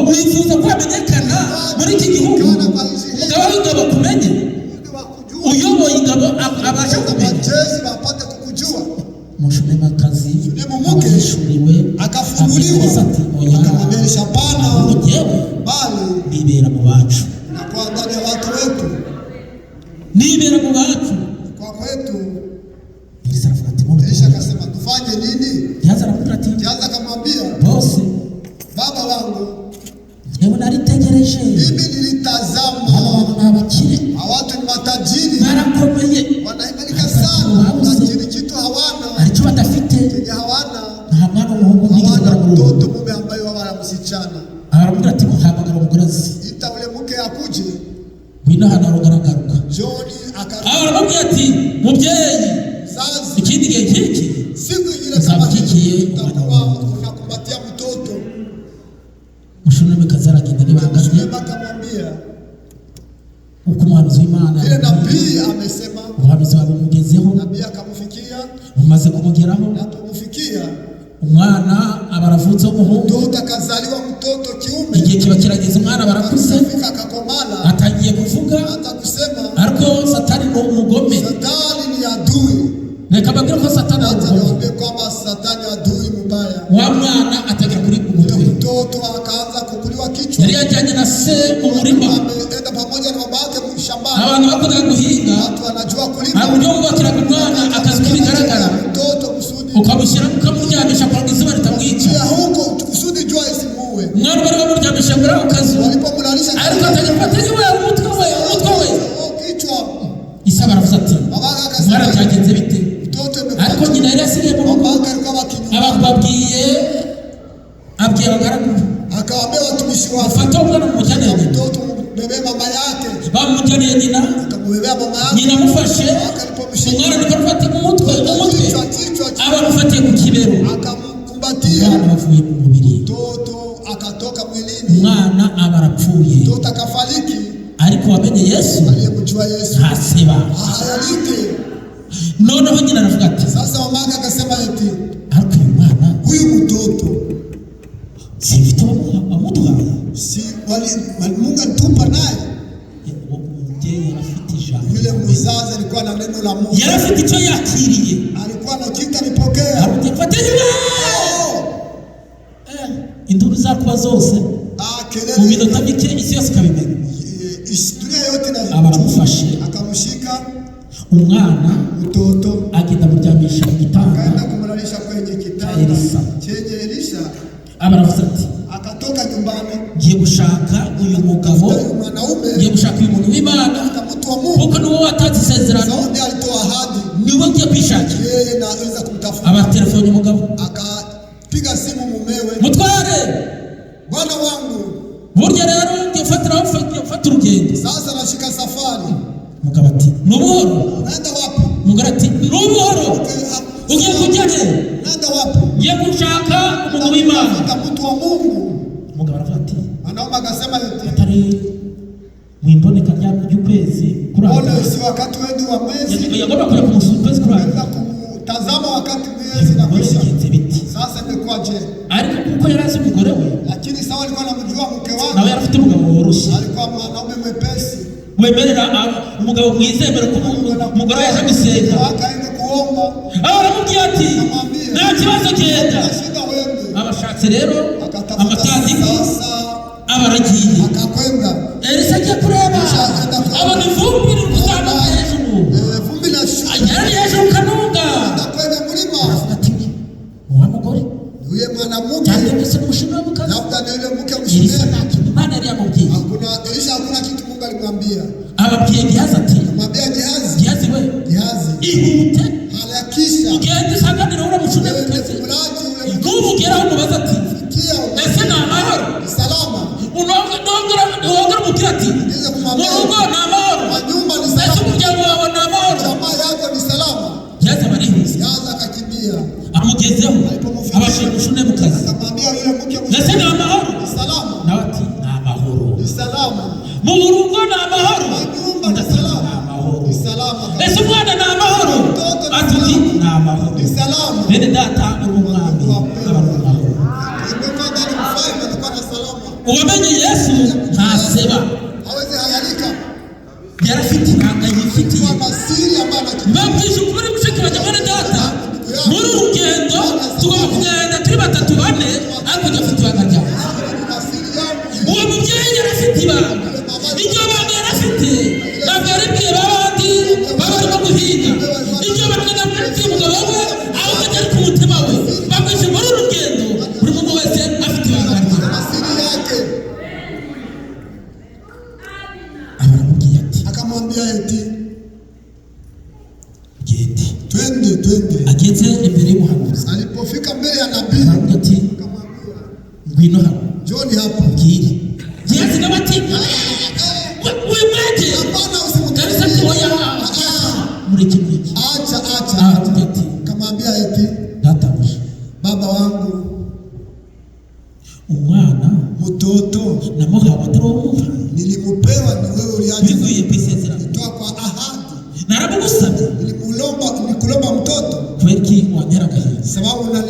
wifuza kumenyekana muri iki gihugu, umugabo w'ingabo kumenye, uyoboye ingabo abasha kumenya, bapate kukujua. Mushunamakazi abahishuriwe akafunguliwa, akamwambia hapana, bali bibera mu Gehazi aramubwira ati Gehazi akamwambia, bose baba wangu, yewe naritegereje mimi nilitazama abantu n'abakire watu ni matajiri barakomeye wanaimarika sana, lakini kitu hawana, aricyo badafite kenye hawana, nta mwana w'umuhungu hawana n'igikora mu rugo. mtoto mume ambaye wala msichana. Aramubwira ati muhamagara umugurazi Ita ule mke akuje. wino hano aragaruka. John akarudi. Aramubwira ati mubyeyi Sasa ikindi gihe kiki siku ile kama Uzamukikiye utakuwa unakumbatia mtoto. Mushuname kazaragenda nibanganye Shulema akamwambia uko umuhanuzi w'Imana ile nabii amesema, ubuhanuzi wawe mugezeho nabii akamfikia umaze kumugeraho. na kumfikia Umwana abaravutse w'umuhungu, mtoto akazaliwa mtoto kiume, igihe kiba kirageze umwana barakuze akafika akakomala, atangiye kuvuga, hata kusema ariko satani ni umugome. Satani ni adui. Reka bagire ko satani ari Hata umugome. niwaambie kwamba Satani adui mbaya. Wa mwana atangira kuri Yule umutwe. mtoto akaanza kukuliwa kichwa. Yari yajyanye na se mu murima, Ameenda pamoja na baba yake shambani. abantu bakundaga guhinga, Watu wanajua kulima. hari uburyo bubakiraga umwana akazi k'ibigaragara Mtoto kusudi ukamushyira ukamuryamisha kugira ngo izuba ritamwica. ya huko kusudi jua isimuue. Umwana bari bamuryamisha muri ako kazu, Walipomlalisha ariko atangira gufata yewe umutwe we. kichwa, Isa baravuze ati baba yake umwana akasema byagenze bite? mtoto Ariko nyina yari yasigaye mu rugo, baba yake alikuwa bakinyuma. abantu abwiye abagaragu Akawaambia watumishi wake, bafata umwana mumujyanire nyina. mtoto mbebe mama yake. Bamujyaniye nyina, Akambebea mama yake. nyina amufashe, umwana niko arufata umutwe, abamufatiye ku kibero. Akamkumbatia. Umwana bavuye mu mubiri, Mtoto akatoka mwilini. umwana aba arapfuye. Mtoto akafariki. Ariko wamenye Yesu Aliyemjua Yesu ntaseba. hayalike. Noneho nyina aravuga ati Sasa mama yake akasema eti ariko uyu mwana huyu mtoto simfite amuduhaye. si Mungu alitupa naye. Umubyeyi yarafite ijambo, Yule mzazi alikuwa na neno la Mungu, yarafite icyo yakiriye. alikuwa na kitu alipokea. Arumufate induru zakuba zose mu Kelele minota mike isi yose ikabimenya. dunia yote na Abaramufashe, akamshika umwana mtoto agenda amuryamisha mu gitanda akaenda kumlalisha kwenye kitanda Elisa. chenye Elisha. abaravuze ati Akatoka nyumbani, ngiye gushaka uyu mugabo, huyu mwanaume ngiye gushaka uyu muntu w'Imana, mtu wa Mungu, kuko niwe watanze isezerano, Sauli alitoa ahadi, niwe ngiye kwishakira. yeye na aweza kumtafuta. Abatelefoni umugabo, Akapiga simu mumewe, mutware, bwana wangu, burya rero ngiye gufata urugendo. sasa nashika safari. Umugabo ati nubuhoro. Unaenda wapi? Umugore ati nubuhoro. Ugiye kujya he? Unaenda wapi? Ngiye gushaka umuntu w'Imana. Tafuta mtu wa Mungu. Umugabo aravuga ati Mwanaume akasema eti atari mwimboneka ry'ukwezi kurata. ole si wakati wetu wa mwezi, Yagomba kuja kumusura ukwezi kurata. unaweza kutazama wakati mwezi na Umugore kisha. bigenze biti. Sasa imekuwa je? Ariko kuko yari azi umugore we, Lakini Sauli alikuwa anamjua mke nawe wake, yari afite umugabo woroshye alikuwa mwanaume mwepesi. wemerera umugabo mwizemera ko umugore yaje gusenga. Akaenda kuomba, Aramubwira ati nta kibazo genda. shida wewe. Abashatse rero Akatafuta amatandiko sasa, abaragiye. akakwenda Elisa agiye kureba abona ivumbi riri kuzamuka hejuru, vumbi na shuka, yari hejuru kanunga. kwenye mlima. Ati wa mugore Yule mwanamke cyangwa mbese n'umushinga w'umukazi labda na yule mke Elisa mshirika. nta kintu Imana yari yamubwiye. Elisha hakuna kitu Mungu alimwambia. Ababwiye Gehazi ati Mwambia Gehazi, Gehazi we Gehazi, ihute harakisha. ugende usanganire uriya mushinga Wewe w'umukazi. mfuraji ule Numugeraho umubaza ati mkia ese ni amahoro? salama. Unongera umubwira ati Ndize mu kumwambia rugo ni amahoro, kwa nyumba ni ese salama. umuryango wawe ni amahoro. Jamaa yako ni salama. Gehazi barihuse, Gehazi akakimbia. amugezeho abashije gushune mu kazi. Akamwambia yule mke Ese ni amahoro? ni salama. Nawe ati ni amahoro. Ni salama. Mu rugo ni amahoro? Kwa nyumba ni Ati ni salama. amahoro. Ni salama. Ese umwana ni amahoro? Ati ni amahoro. Ni salama. Bene data uri umwami aba ari amahoro. Imekuwa ndani mfalme alikuwa na salama. Uwamenye Yesu ntaseba, Hawezi hayalika. yari afite ibanga yifitiye. Kwa masiri ambayo anakimbia. Mbabwije ukuri mushiki wanjye bene data, muri uru rugendo tugomba kugenda turi batatu bane, ariko njye afite ibanga ryawe. Masiri yangu. Uwo mubyeyi yari afite ibanga, iryo banga yari afite ntabwo yaribwiye babandi baba barimo guhinga, iryo banga ntabwo yaribwiye umugabo we, ahubwo ryari ku mutima we. Babwije nabii aravuga ati akamwambia, ngwino hano John hapa. mbwire. Gehazi nawe ati wemaje Hapana, Elisa ati usimkaribie. oya mureke. Acha. Aravuga ati Akamwambia eti, databuja, baba wangu, umwana mtoto namuhawe atarumva nilimupewa ni wewe uliacha bivuye ku isezerano, kutoa kwa ahadi. naramugusabye Nilikulomba mtoto kubera iki wantera agahinda. sababu gani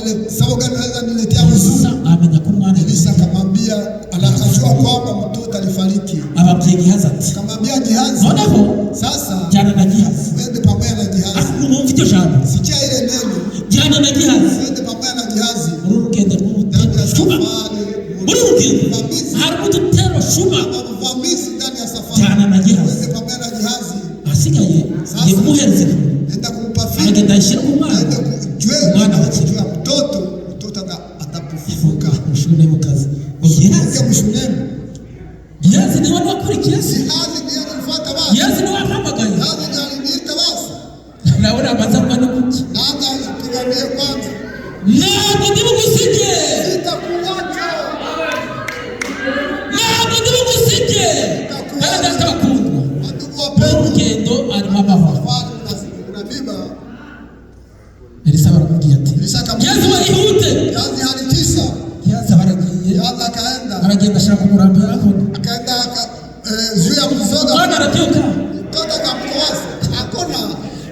unaweza niletea huzuni? Elisa amenya ko umwana Elisa akamwambia, anakajua kwamba mtoto alifariki. ababwiye Gehazi ati Akamwambia Gehazi, noneho sasa jyana na Gehazi. wende pamoja na Gehazi. Mwumva iryo jambo, Sikia ile neno, jyana na Gehazi. wende pamoja na Gehazi. Uru rugendo Ndani ya rw'ubutero safari, uru rugendo harimo udutero shuma. mvamizi ndani ya safari. Jyana na Gehazi, Wende pamoja na Gehazi. asigaye ngiye kumuhereza ifu, Enda kumpa fimbo. aragenda ayishyira ku mwana. Enda kujue Umwana wakiri kujua mtoto atafufuka. mushune mu kazi ngo Gehazi. Uje mshuneni. Gehazi niwe wakurikiye se, Gehazi ndiye alifuata basi. Gehazi niwe wampamagaye. Gehazi ndiye aliniita basi. Nawe amazarwa no kuki Nanga tuambie kwanza. ntabwo ndi bugusige, Sitakuacha. ntabwo ndi bugusige. Kandi data bakundwa, Ndugu uru wapendwa. rugendo arimo amahoro. Safari unabiba. Elisa baramubwiye ati Elisa akamwambia, Gehazi warihute. Gehazi halikisha. Gehazi baragiye, Gehazi akaenda. aragenda ashaka umurambo yakona. Akaenda juu ya mzoga. Umwana arabyuka, Mtoto akamkosa. Hakuna.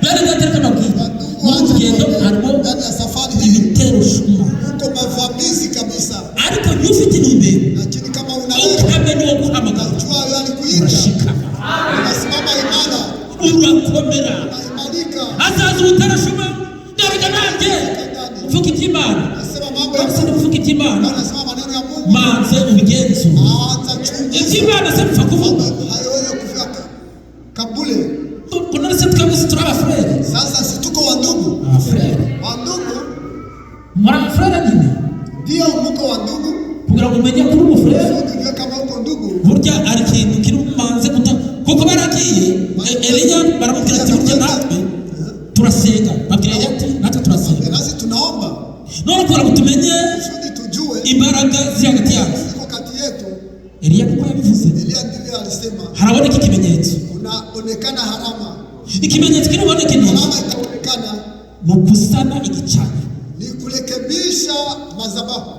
bene datereka amabwiriza. Muri uru rugendo harimo Ndani ya safari hii ibitero shuma, uko mavamizi kabisa. ariko iyo ufite intumbero Lakini kama unaweza ukamenya uwo guhamagara jua yeye alikuita. urashikama, Unasimama imara. urakomera. Unaimarika. Hazaza ubutero shuma, ndaruga nanjye mvuga iby'Imana. Nasema mambo ya Kandi se kuvuga iby'Imana anasema maneno ya Mungu. manze ubigenzura. Anza chunguza. Iby'Imana se mpfa kuvuga Hayawezi kufika kabule. kunone se twebwe turi abafurere. Sasa si tuko wandugu. Abafurere Wandugu muri abafurere nyine, ndio mko wandugu. kugira ngo umenye kuri umufurere Unajua kama uko ndugu. burya ari ikintu kiri bumanze guta, kuko baragiye Eliya baramubwira ati burya natwe turasenga, babwira Eliya ati natwe turasenga. Nasi tunaomba. None kugira ngo tumenye Kusudi tujue imbaraga ziri hagati yacu, iko kati yetu. Eliya kuko yabivuze Elia ndivyo alisema. haraboneka ikimenyetso. Unaonekana harama. Ikimenyetso kiriboneka intoki Harama itaonekana ni ugusana igicaniro. ni kurekebisha madhabahu.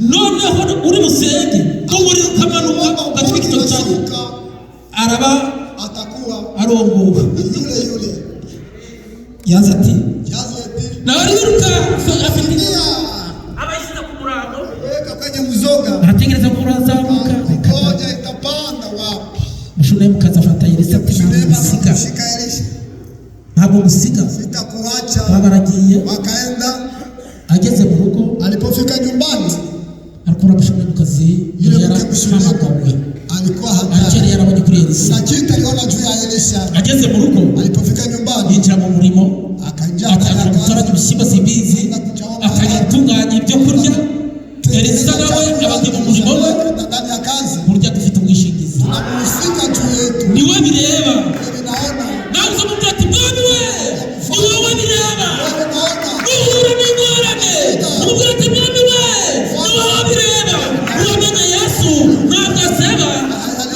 Noneho uri busenge umuriro ukamanuka ugatwika icyo gicaniro, araba Atakuwa arongowe. yule. Yaza ati Jazi eti. nawe ariruka afite Nia. abayishyize ku murango, Weka kwenye mzoga. arategereza ko urazamuka. Ngoja itapanda wapi? Mushune mukaza afata Elisa ati ntabwo Shulema musiga, shika Elisha. ntabwo musiga. Sitakuacha. Baba aragiye, Wakaenda. ageze mu rugo Alipofika nyumbani, arakora mushune mukazi yule yari mke Mshunemu ahamagawe, alikuwa akiri hatari. yarabonye kuri Elisa. Na kitu aliona juu ya Elisha. Ageze mu rugo Alipofika nyumbani, yinjira mu murimo, akaingia atangira gutoranya ibishyimbo simbizi, atangira gutunganya ibyo kurya. Elisa nawe abajya mu murimo we, ndani ya kazi. burya dufite umwishingizi, Amuhusika juu yetu. niwe bireba. Mimi naona. Nawe ukamubwira ati mwami we, ni wowe bireba. Mimi naona. Uhura n'ingorane, umubwira ati mwami we, ni wowe bireba. Uwamenye Yesu ntabwo aseba,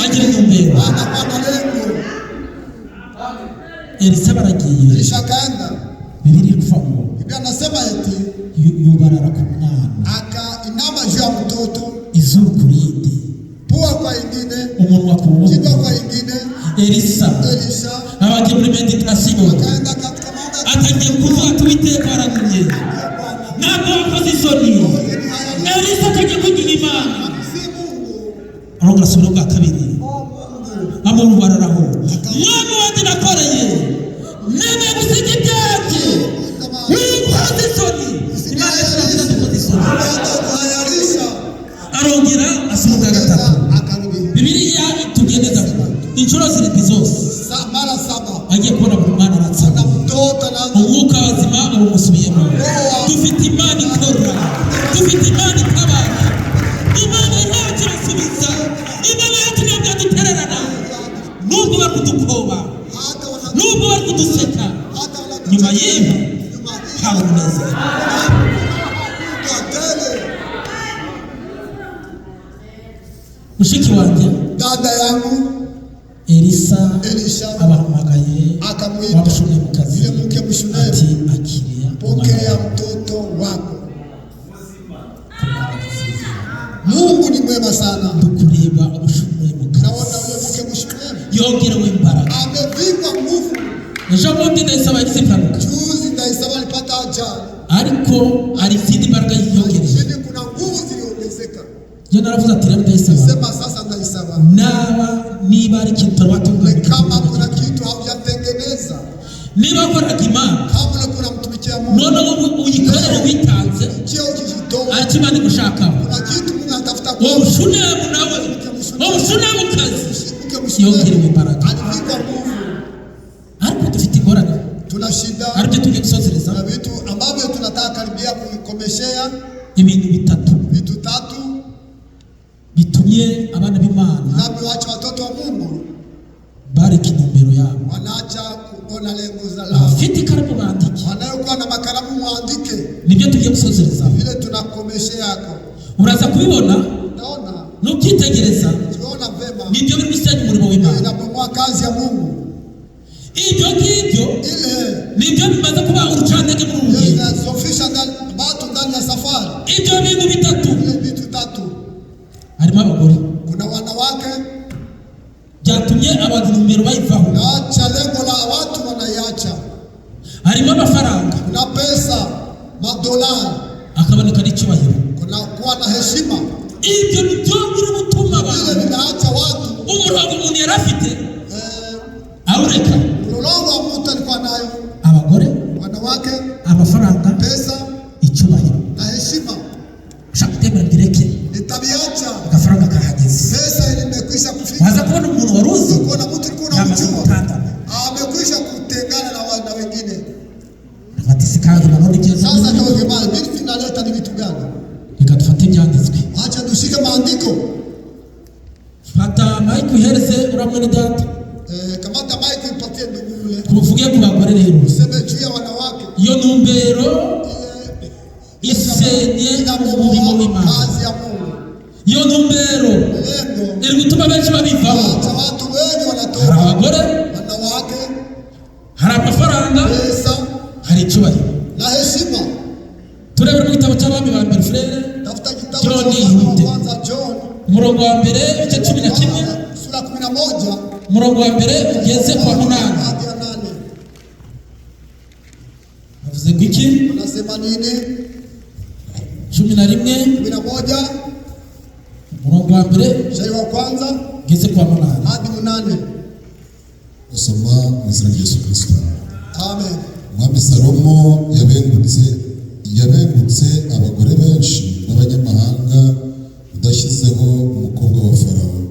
agira intumbero. Anakuwa na lengo. Elisa baragiye, Elisha akaenda. Bibiri kuva ngo Biblia anasema eti yubarara ku mwana, akainama juu ya mtoto, izuru ku rindi, pua kwa ingine, umunwa ku wundi. kichwa kwa ingine. Elisa Elisha abagiye muri meditasiyo, akaenda katika maombi. atangiye kuvuga ati Uwiteka waragumye, ntabwo wakoze isoni. Elisa atangiye kugira Imana, Si Mungu. arongera asubira bwa kabiri, Mungu. amubararaho, mwami wanjye nakoreye, nemeye gusiga ibyanjye, wikoze isoni. Imana yacu dukoze isoni. Elisha Arongera asubira bwa gatatu. akarudi. Bibiliya itugendeza inshuro zirindwi zose, Mara 7. agiye kubona buri mwana Na aratsama, mtoto na umwuka wazima umusubiyemo. Dufite Imana ikora, dufite Imana itabara, Imana yacu irasubiza, Imana yacu ntabwo yadutererana nubwo bari kudukoba, mushiki wanjye dada yangu Elisha abahamagaye akamwita wamushunye mu kazi yule mke mshunemu ati akiriya pokea mtoto wako. Mungu ni mwema sana. Kureba ubushunye mu kazi Naona yule mke mshunemu yongerewe imbaraga amevikwa nguvu. ejo bundi ndayisaba yagize impanuka Juzi ndayisaba alipata ajali ariko ari izindi mbaraga yiyongereje. lakini kuna nguvu ziliongezeka. Je, naravuze ati rero ndayisaba Sema sasa ndayisaba niba ari ikintu batunganya kama kuna kitu haujatengeneza, niba koraga Imana kama kuna mtumikia Mungu noneho uyikorera witanze cheo kijitoa, ariko Imana igushaka kuna kitu Mungu anatafuta kwa ubushunemu nawe ubushunemu kazi yongerewe imbaraga alivikwa nguvu. ariko dufite ingorane, Tuna shida aribyo tugiye gusozereza na vitu ambavyo tunataka karibia kukomeshea. ibintu bitatu Vitu tatu bitumye abana b'Imana vinavyoacha watoto wa Mungu bareka intumbero yabo. wanaacha kuona lengo lao. Abafite ikaramu bandike, Wanayokuwa na makaramu muandike. nibyo tugiye gusozereza. Vile tunakomeshea yako. Uraza kubibona Naona nubyitegereza, tunaona vema nibyo biri gusenya umurimo w'Imana. inapomoa kazi ya Mungu. Ibyo ngibyo Ile nibyo bimaze kuba urucantege muri uru rugendo. inasofisha watu ndani ya safari. Ibyo bintu bitatu Ile vitu tatu. harimo abagore Kuna wanawake byatumye abantu intumbero bayivaho, naacha lengo la watu wanaiacha. harimo amafaranga Kuna pesa, madolari, akaboneka n'icyubahiro. kuna kuwa na heshima. Ibyo nibyo biri gutuma Vile abantu vinaacha watu umurongo umuntu yari afite awureka. mlolongo wa mtu alikuwa nayo, Abagore, wanawake, amafaranga, pesa icyubahiro. na heshima. Ushaka kutemera direke Nitabiacha agafaranga kahageze, pesa ile imekwisha kufika. waza kubona umuntu wari uzi Kuna mtu alikuwa yamaze anamjua gutandana amekwisha kutengana na wengine. abatisi kandi nanone igihe Sasa ndio jamaa mimi finaleta ni vitu gani? reka dufate ibyanditswe. Acha tushike maandiko. Fata Mike uhereze uramwene data Kamata Mike ipatie ndugu yule. tuvuge ku bagore rero. Useme juu ya wanawake. Iyo ntumbero isenye umurimo w'Imana. Kazi ya Mungu. Iyo ntumbero Lengo iri gutuma benshi babivamo. hata watu wengi Hari wanatoka. abagore, Wanawake, hari amafaranga, pesa hari icyubahiro. na heshima. Turebere mu gitabo cy'abami ba mbere frere Tafuta kitabu John cha yihute. kwanza John umurongo wa mbere ibice 11 sura 11 umurongo wa mbere ugeze kwa 8 hadi ya 8. avuze ngo iki? Unasema nini? 11 11 umurongo wa mbere mstari wa kwanza ugeze kwa 8. hadi 8. Usoma mu izina rya Yesu Kristo. Amen. Umwami Salomo yabengutse abagore benshi b'abanyamahanga udashyizeho umukobwa wa Farawo.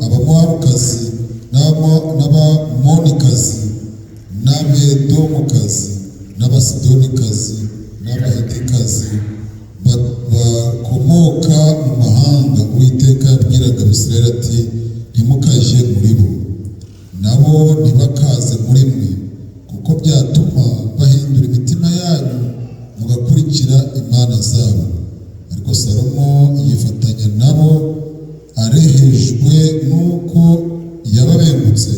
Abamowabukazi n'abamonikazi n'abedomukazi n'abasidonikazi n'abahitikazi bakomoka mu mahanga Uwiteka yabwiraga Abisirayeli ati ntimukaje muri bo, nabo ntibakaze muri mwe, kuko byatuma bahindura imitima yanyu mugakurikira imana zabo. Ariko Salomo yifatanya nabo arehejwe nuko yababengutse.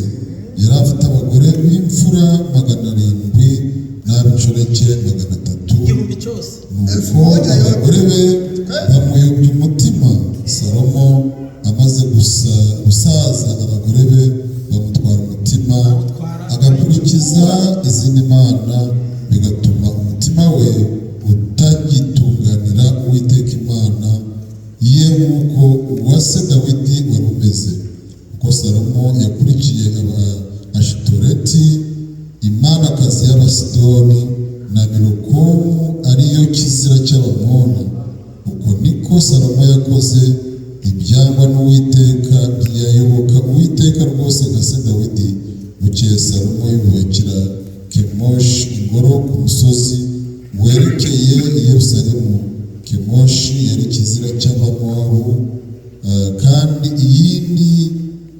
Yari afite abagore b'imfura 700 n'ab'inshoreke 300. igihumbi cyose Nuko abagore be bamuyobya umutima. Salomo amaze gusaza abagore be bamutwara umutima agakurikiza izindi mana, bigatuma umutima we utagitunganira Uwiteka Imana ye nk'uko uwa se Dawidi wari umeze. Kuko Salomo yakurikiye Ashitoreti, imanakazi y'Abasidoni, na Milukomu ariyo kizira cy'Abamoni. Uko niko Salomo yakoze ibyangwa n'Uwiteka, ntiyayoboka Uwiteka rwose nka se Dawidi. Bukeye Salomo yubakira Kemoshi ingoro ku musozi werekeye i Yerusalemu. Kemoshi yari kizira cy'Abamowabu, kandi iyindi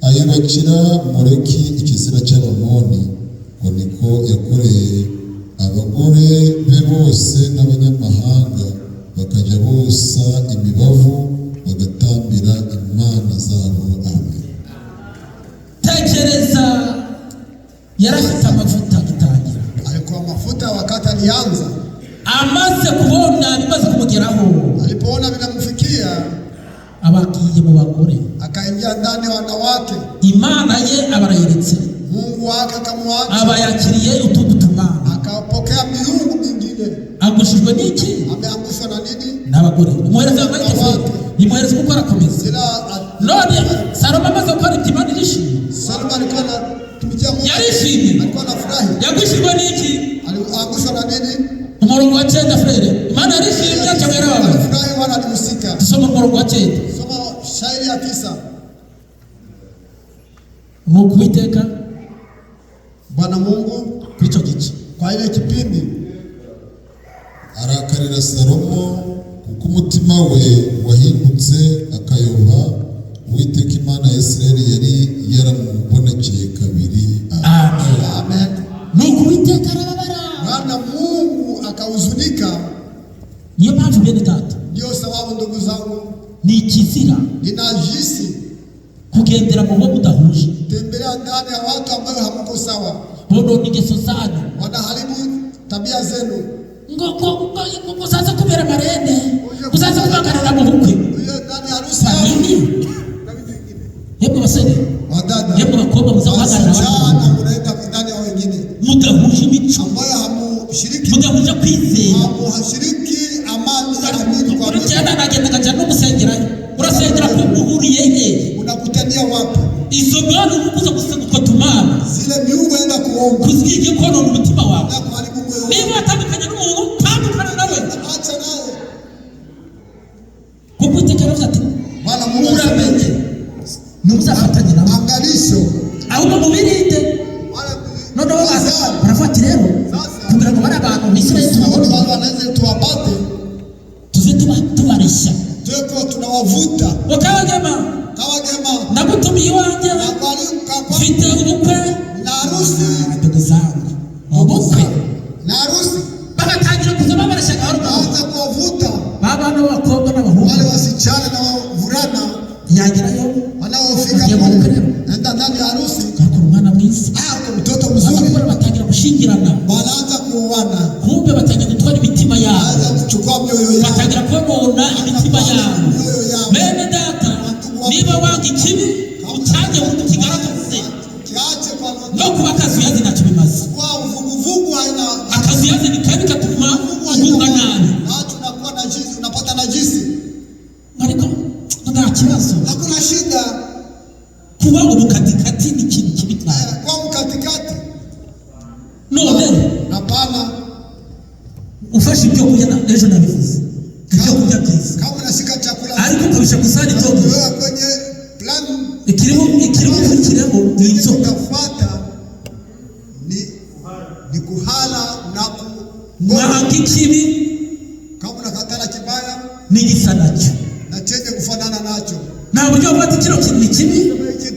ayubakira Moleki ikizira cy'Abamoni. Ngo niko yakoreye abagore be bose n'abanyamahanga bakajya bosa imibavu bagatambira imana zabo. Amen. Tekereza yarafite amavuta gitangira, alikuwa mafuta wakati alianza. Amaze kubona bimaze kumugeraho, alipoona vinamfikia abagiye mu bagore, akaingia ndani ya wanawake. Imana ye abarayiretse, Mungu wake akamwacha, abayakiriye utundi tumana, akapokea miungu mingine. agushijwe n'iki? Ameangushwa na nini? N'abagore. Muhereza abayiteferi, nimuhereza uko arakomeza. None Salomo amaze gukora itimani rishimye, Salomo alikuwa anatumikia Mungu, yarishimye, alikuwa anafurahi. yagushijwe n'iki? Aliangushwa na nini? Umurongo wa 9 frere, Imana yarishimye cyangwa yarababaye? Alifurahi wala alimusika. Tusome umurongo wa 9. Soma shairi ya 9. Nuko Uwiteka Bwana Mungu kwico gice kwa ile kipindi arakarira Salomo kuko umutima we wahindutse akayoba. Uwiteka Imana ya Isirayeli yari yaramubonekeye kabiri. Amen. Amen. Nuko Uwiteka arababara, Bwana Mungu akahuzunika. niyo mpamvu bene data, Ndio sababu ndugu zangu, ni ikizira ninajisi kugendera mu bo mudahuje, tembelea ndani ya watu ambao hamko sawa, bonona ingeso zanyu, wanaharibu tabia zenu. ngo uzaze kubera marene, uzaze kubagarira mu bukwe. Hiyo ndani ya harusi Nini? Yemwe basore, wadada, yemwe bakobwa muzabagarira wasichana abantu mnaenda ndani ya wengine mudahuje imico, ambayo hamushiriki, mudahuje kwizera. hamushiriki amani za amini kwa Mungu. Cyane nagenda ngajya no gusengerayo, urasengera ko uhuriye he? Unakutania wapi? Izo mbano ukuza gusenga kwa tumana Zile miungu enda kuomba kuzige kono mu mutima wawe. na kuharibu moyo. Niba atandukanye n'umuntu tandukana nawe, Acha naye. kuko utekereza ati Bwana Mungu uramenye numuzafatanye nawe, angalisho ahubwo mubirinde. Noneho barafata rero kugira ngo bari abantu Bisirayeli tubabone, wanaweza tuwapate, tuze tubaresha tuko tunawavuta ukabagema kawagema nagutumiye iwanjye na kwali mfite ubukwe na harusi, ndugu zangu, ubukwe na harusi bagatangira kuza babaresha gahoro anza kuwavuta baba n'abakobwa n'abahungu, wale wasichana na wavulana yagerayo wanaofika Agiye mu bukwe rero. enda ndani ya harusi. kakora umwana mwiza, Kwa mtoto mzuri abakobwa batangira gushingirana, wanaanza kuoana, kumbe batangira gutwara imitima yabo, wanaanza kuchukua mioyo yao, batangira kubona imitima yabo. mioyo yao. Bene data, niba wanga ikibi ucanye umuntu kigaragaze, Kiache kwa no kuba akazuyazi ntacyo bimaze. kwa uvuguvugu haina Akazuyazi ni kabi katuma ugunga nabi, na tunakuwa najisi, unapata najisi, ariko nta kibazo. hakuna shida. Kuba ubukatikati ni ikintu kibi cyane. Kwa mkatikati None hapana. ufashe ibyo kurya ejo nabivuze, ibyo kurya byiza, Kama unashika chakula ariko ukabisha kusana ibyo kurya wewe kwenye plan ikirimo ikirimo ni inzoka. utafuata ni kuhala na Mwanga ikibi kama unakatala kibaya n'igisa nacyo, na chenye kufanana nacho, nta buryo bufata kino kintu ni kibi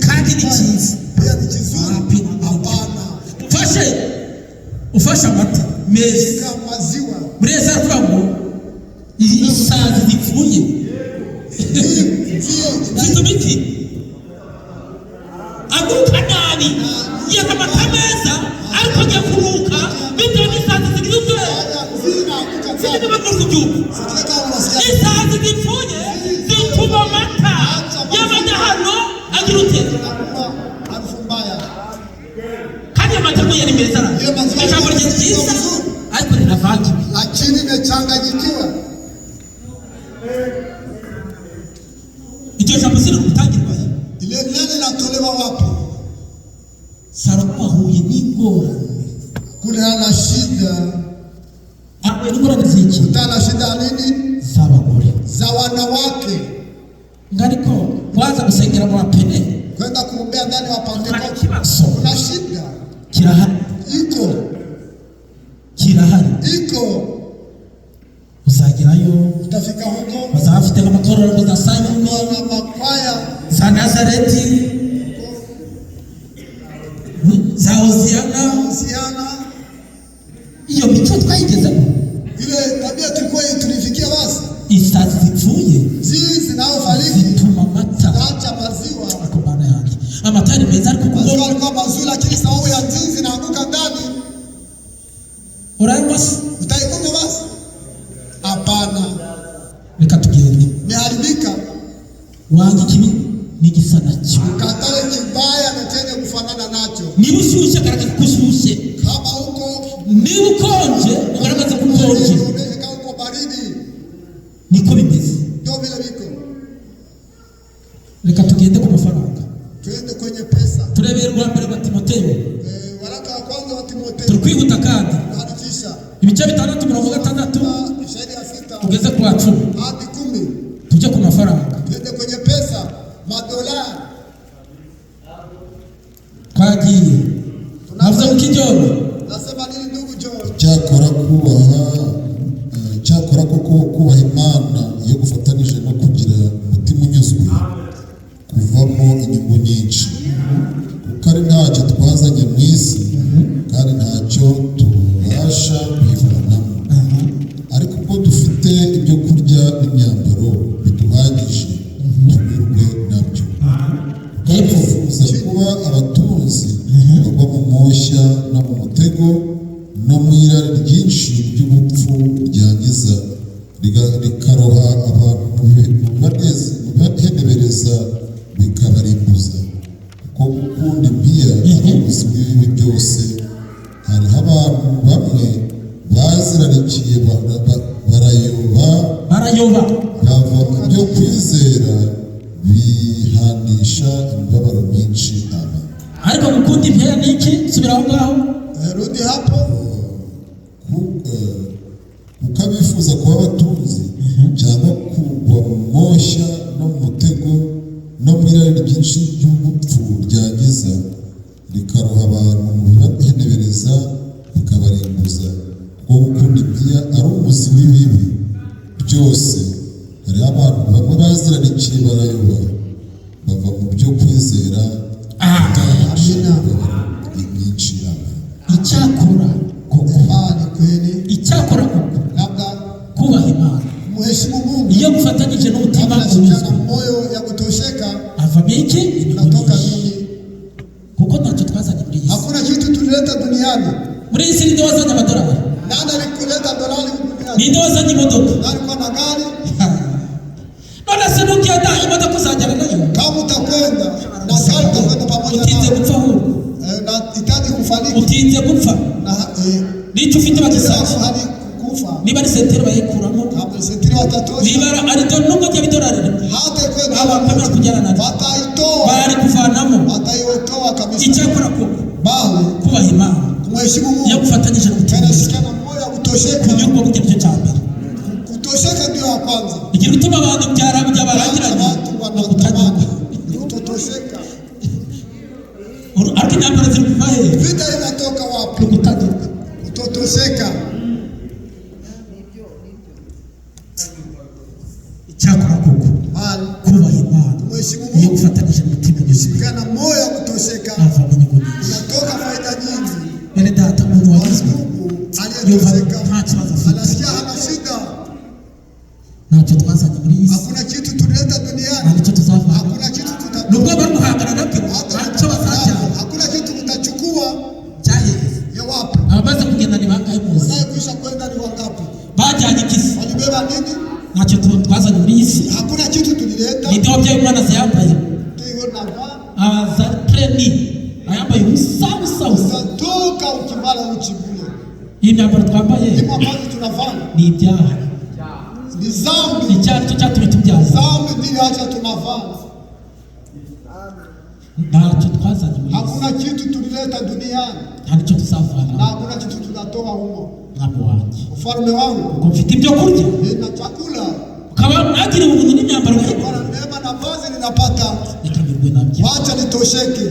kandi ni cyiza. pia ni kizuri. Hapana, Ufashe amata meza kama maziwa mureza aravuga ngo isazi zipfuye zituma iki aguka nabi, yaka amata meza ariko ajya kuruka bitewe n'isazi zigize zigeze bakora igihugu. Isazi zipfuye zituma amata y'abajya hano agira uteze harufu mbaya. kandi amata ngo yari meza, ijambo rye ryiza ariko riravangiwe, Lakini imechanganyikiwa. iryo jambo ziri gutangirwa. Ile neno linatolewa wapi? Salomo ahuye n'ingorane, Kuna na shida. ahuye n'ingorane z'iki? Kutana shida nini? Z'abagore, Za wanawake. ngariko waza gusengera mu bapene Kwenda kuombea ndani wa hari Pentekoste. ikibazo Kuna shida. kirahari, Iko. uzagerayo Utafika huko. bazaba bafite amatorero za Sayuni, Na makwaya za Nazareti, za Hosiana. Siana. Iyo mico twayigezemo, Ile tabia tulikuwa tulifikia basi. isazi zipfuye Nzi zinaofariki zituma amata zinaacha maziwa. ako bana yanjye. Amata ni meza ariko Maziwa kuko yalikuwa mazuri, lakini sababu ya nzi zinaanguka ndani. uranywa se. Utaikunywa basi? Hapana, Reka tugende. imeharibika. Wanga ikibi n'igisa nacyo. Katae kibaya na chenye kufanana nacho. Niba ushyushye garagaza ko ushyushye, Kama huko niba ukonje ugaragaza ko ukonje. unaonyesha kama uko baridi. Niko bimeze. Ndio vile viko. Reka tugende ku mafaranga. Tuende kwenye pesa. Turebere rwa mbere rwa Timoteyo. Waraka wa kwanza wa Timotheo. Turi kwihuta kandi Harakisha. ibice 6:6 Shahidi ya 6 tugeze ku 10 hadi 10. tujye ku mafaranga. Tuende kwenye pesa, madolari. Twagiye navuze mu kijyoro. Nasema nini ndugu John? cyakora koko kubaha Imana iyo gufatanije no kugira umutima unyuzwe kuvamo inyungu nyinshi, kuko ari ntacyo twazanye mu isi kandi ntacyo tubasha kwivanamo, ariko ubwo dufite ibyo kurya n'imyambaro biduhagije tunyurwe nabyo. Twifuza kuba abatunzi bagwa mu moshya no mu mutego no mu irari ryinshi ry'ubupfu ryangiza rikaroha abantu mu bahenebereza bikabarimbuza, kuko gukunda impiya ari ubuzima bw'ibibi byose. Hariho abantu bamwe bazirarikiye barayoba bava mu byo kwizera bihanisha imibabaro myinshi aba. Ariko gukunda impera ni iki? Subira aho ngaho. Rudi hapo. Kuko abifuza kuba abatunzi cyangwa kugwa mu moshya no mu mutego no mu irari ryinshi ry'ubupfu ryangiza rikaroha abantu mu bibahenebereza bikabarimbuza, kuko gukunda impiya ari umuzi w'ibibi byose. Hariho abantu bamwe bazirarikiye barayoba bava mu byo kwizera myinshi aba. Icyakora koko Kweli. icyakora koko Labda kubaha Imana muheshimu Mungu. iyo gufatanyije n'umutima Kama nasikia unyuzwe moyo ya kutosheka avamo iki? natoka nini? Kuko ntacyo twazanye muri iyi si. Hakuna kitu tulileta duniani. Muri iyi si ninde wazanye amadolari? Nani alikuleta dolari duniani? Ninde wazanye imodoka? Nani kwa na gari? None se nugenda imodoka uzajyana nayo? Kama utakwenda na gari utakwenda pamoja Utinze nayo. gupfa ahubwo. Na itaji kufariki. Utinze gupfa. Na N'icyo ufite bagisabye. hadi kufa. Niba ari sentero bayikuramo. Kama sentiri watatosha. Niba ari nubwo jya bidolari. Hata kwenda Abakwemera kujyana nayo. wataitoa. Bari kuvanamo. Wataitoa kabisa. Icyakora koko Bali kubaha Imana kumheshimu iyo Mungu. gufatanyije n'umutima Kana unyuzwe. sikia na moyo ya kutosheka. Kunyurwa burya nicyo cya mbere. Kutosheka ndio ya kwanza. Igihe utuma abantu by'abarangiranye Watu no wanatamani kutanyurwa. kutotosheka. Ariko intambara ziri kuva hehe? Vita inatoka wapi? No kutanyurwa. Kutotosheka. Icyakora koko Bali kubaha Imana kumheshimu iyo Mungu. gufatanyije n'umutima unyuzwe Kana moyo ya kutosheka. avamo inyungu nyinshi. Inatoka faida nyingi. Bene data umuntu wagizwe Mungu yumva aliyetosheka nta kibazo afite. anasikia hana shida. Ntacyo twazanye muri iyi si Hakuna kitu tulileta nta duniani. nicyo tuzavana. Hakuna kitu Nubwo bari guhangana nabyo ntacyo bazajyana. Hakuna kitu mtachukua. Cyaheze Ya wapi? abamaze kugenda ni bangahe muzi? Wanayekwisha kwenda ni wangapi? Bajyanye ikisi Walibeba nini? ntacyo twazanye muri iyi si. Hakuna kitu tulileta. Ninde wabyaye umwana ziyambaye? Tuiwe na va. Aza treni ayambaye ubusa. Utatoka ukivaa uchi bure. Iyi myambaro twambaye Ndimo ambazo tunavaa. ni ibyaha. Ni zambi. Icyaha nicyo cyatumye tubyaza. Zambi ndio acha tunavaa. Ntacyo twazanye muri iyi si. Hakuna kitu tulileta duniani. Nta nicyo tuzavana. Na hakuna kitu tunatoa humo. Mwami wanjye Ufalme wangu ubwo mfite ibyo kurya nina chakula. ukaba mwagiriwe ubuntu n'imyambaro Bwana bayikora neema na vazi ninapata. ikanyurwe nabyo. Wacha nitosheke.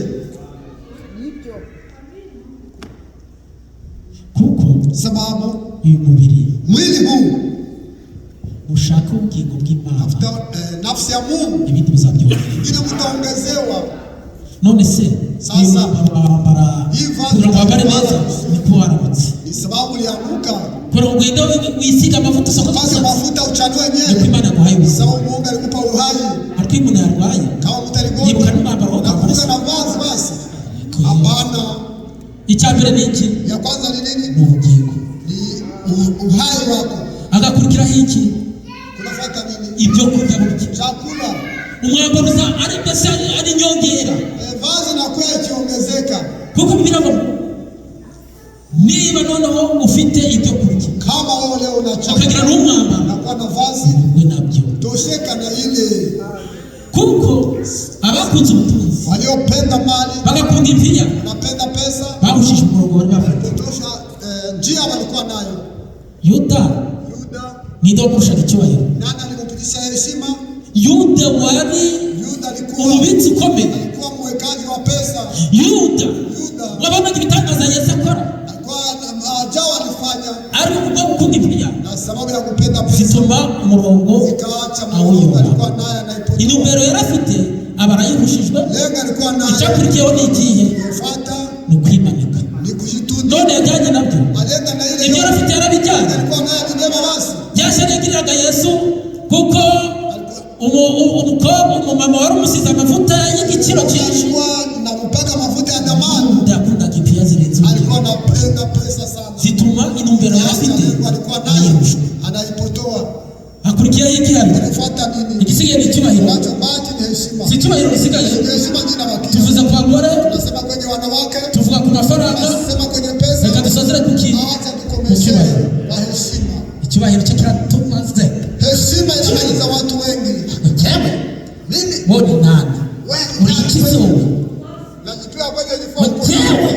Kuko Sababu uyu mubiri mwili huu ushaka ubugingo bw'Imana nafsi ya Mungu ibindi muzabyongera. ingine mtaongezewa. none se uyu mwambaro wambara kugira ngo wambare neza niko waramutse Ni sababu ulianguka. kugira ngo ugende wisiga amavuta soko Upake mafuta uchanue niko nywele. Imana yaguhaye ubuzima Sababu Mungu alikupa uhai. ariko iyo umuntu yarwaye Kama mtu yibuka aligonjwa n'umwambaro wo kwambara nakumbuka na vazi basi. Hapana. icya mbere ni iki Ya kwanza ni nini? ni ubugingo Ni uhai wako. agakurikiraho iki Kunafuata nini? ibyo kurya burya Chakula. umwambaro uza ari mbese ari nyongera Vazi na kwa ikiongezeka. kuko mbiramo niba noneho ufite ibyo kurya Kama wewe leo una ukagira chakula n'umwambaro na kuwa na vazi, we nabyo tosheka na ile. kuko abakunze ubutunzi Waliopenda mali, bagakunda impiya wanapenda pesa, barushije umurongo bari bafite kutosha njia walikuwa nayo. yuda Yuda, ninde wakurushaga icyubahiro nani alimpitisha heshima? yuda wari Yuda alikuwa umubitsi ukomeye mwekaji wa pesa. yuda Yuda wabonaga ibitangaza yesu akora alikuwa maajabu alifanya, ariko kubwo gukunda impiya na sababu ya kupenda pesa zituma umurongo zikaacha awuyobora Mungu alikuwa naye anaipotoa. intumbero yari afite aba arayihushijwe Lengo alikuwa naye icyakurikiyeho ni ikihe kufuata ni ukwimanika ni kujitunza. none yajyanye nabyo Alienda na ile ibyo yari afite yarabijyanye alikuwa naye alijema basi. byasha yagiriraga yesu kuko umukobwa umumama wari umusize amavuta y'igiciro cyinshi Alikuwa na kupaka mafuta ya thamani. yakundaga impiya zirenze Alikuwa urugero anapenda pesa sana. zituma intumbero yari afite Alikuwa naye ayihushwa anaipotoa. hakurikiyeho igihano Alifuata nini? igisigaye ni icyubahiro Kinachobaki ni heshima. si icyubahiro gisigaye Heshima jina wakia. tuvuze ku bagore Tunasema kwenye wanawake, tuvuga ku mafaranga tunasema kwenye pesa. reka dusozere ku kintu Acha tukomeshe na heshima. icyubahiro cyo kiratumaze Heshima inamaliza watu wengi. njyewe Mimi wowe ni nani uri wewe ikizi wowe najitoa kwenye jifungo. njyewe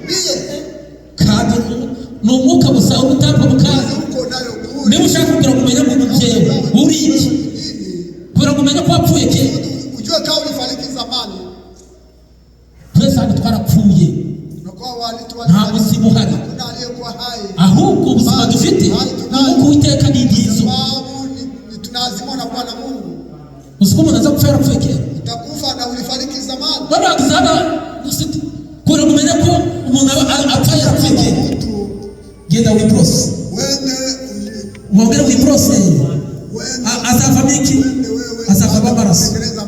Mie kandi ni umwuka gusa ubutapfa bukaza uko nayo bure. niba ushaka kugira ngo umenye ngo njyewe uri iki kugira ngo umenye ko wapfuye kera Ujue kama ulifariki zamani. twese hano twarapfuye Unakuwa walitu nta buzima uhari kuna aliyekuwa hai. ahubwo ubuzima dufite ni umwuka w'iteka n'igizo Sababu ni tunazimwa na Bwana Mungu. uzi ko umuntu aza gupfa yarapfuye kera Utakufa na ulifariki zamani. babagize hano kugira ngo umenye ko umuntu apfa yarapfuye kera Mtu genda wiprose wende wongere wiprose azavamo iki azavamo amaraso tengeneza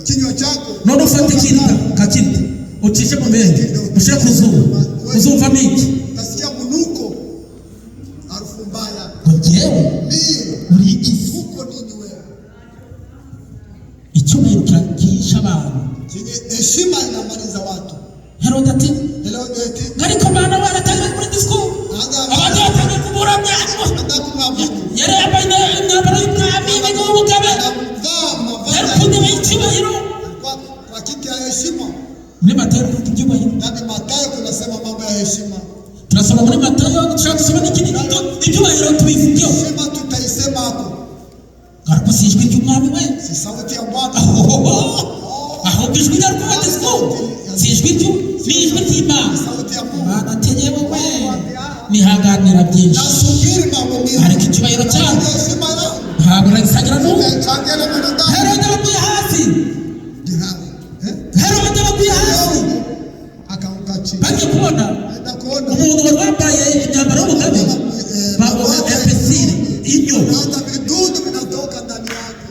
kinywa chako. none ufate ikirita kakirita ucishe mu menge ushire ku zuba uzumvamo iki Utasikia mnuko harufu mbaya. ngo njyewe Mimi uri iki uko nini wewe? icyubahiro kiragisha abantu Chenye heshima inamaliza watu. herode ati Leo eti ariko bana baratangiye muri disco abantu batangiye kuburamya anataka kumwabudu. yari yambaye imyambaro y'ubwami n'ubugabo Anavaa yari mavazi ku ntebe y'icyubahiro kwa kiti ya heshima. muri matayo kuko ibyubahiro Ndani Mathayo kunasema mambo ya heshima. turasoma muri matayo dushaka gusoma n'ikindi ibyubahiro tubivugeho Heshima tutaisema hapo. ariko si ijwi ry'umwami we Si sauti ya Bwana. ahubwo ijwi rya rwanditswe si ijwi ni ijwi ry'imana Sauti ya Mungu. banatenyewe we nihanganira byinshi Nasubiri mambo mengi. ariko icyubahiro cyabo Heshima yangu. ntabwo nagisangira n'ubu Changia na mwanadamu. herode baguye hasi Jihadi. herode baguye hasi Akaanguka chini. bagiye kubona Aenda kuona. umuntu wari wambaye imyambaro y'ubugabe bamuha epesire inyo Hata vidudu vinatoka ndani yake.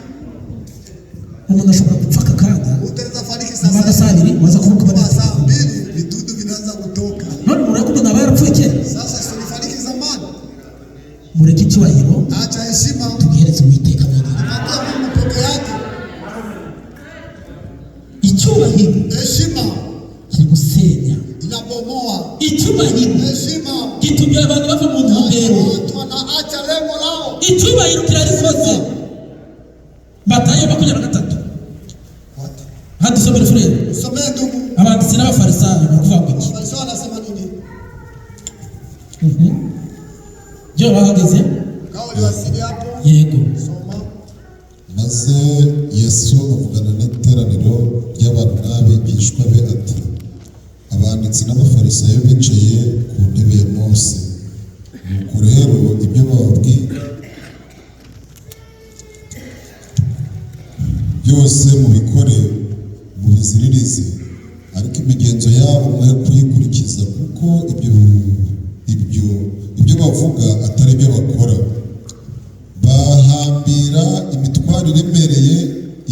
umuntu ashobora gupfa aka kanya Utaweza fariki nyuma sasa. y'amasaha abiri waza kuvuga Kwa bati saa mbili vidudu vinaanza kutoka. none mureke umuntu aba yarapfuye kera Sasa si ulifariki zamani. mureke icyubahiro Acha heshima. tugihereze uwiteka wenyine Hata Mungu peke yake. icyubahiro Heshima kiri gusenya inabomoa. icyubahiro Heshima gitumye abantu bava mu ntumbero watu wanaacha lengo lao. icyubahiro kirarikoze matayo 23 hadusomere furere Somee ndugu. abanditsi n'abafarisayo baravuga ngo iki Wafarisayo wanasema nini? byo bahageze Kao liwasili hapo. yego Soma. maze yesu avugana n'iteraniro ry'abantu n'abigishwa be ati abanditsi n'abafarisayo bicaye ku ntebe ya mose nuko rero ibyo bababwira byose mubikore mubiziririze ariko imigenzo yabo mwe kuyikurikiza kuko ibyo bavuga atari byo bakora. Bahambira imitwaro iremereye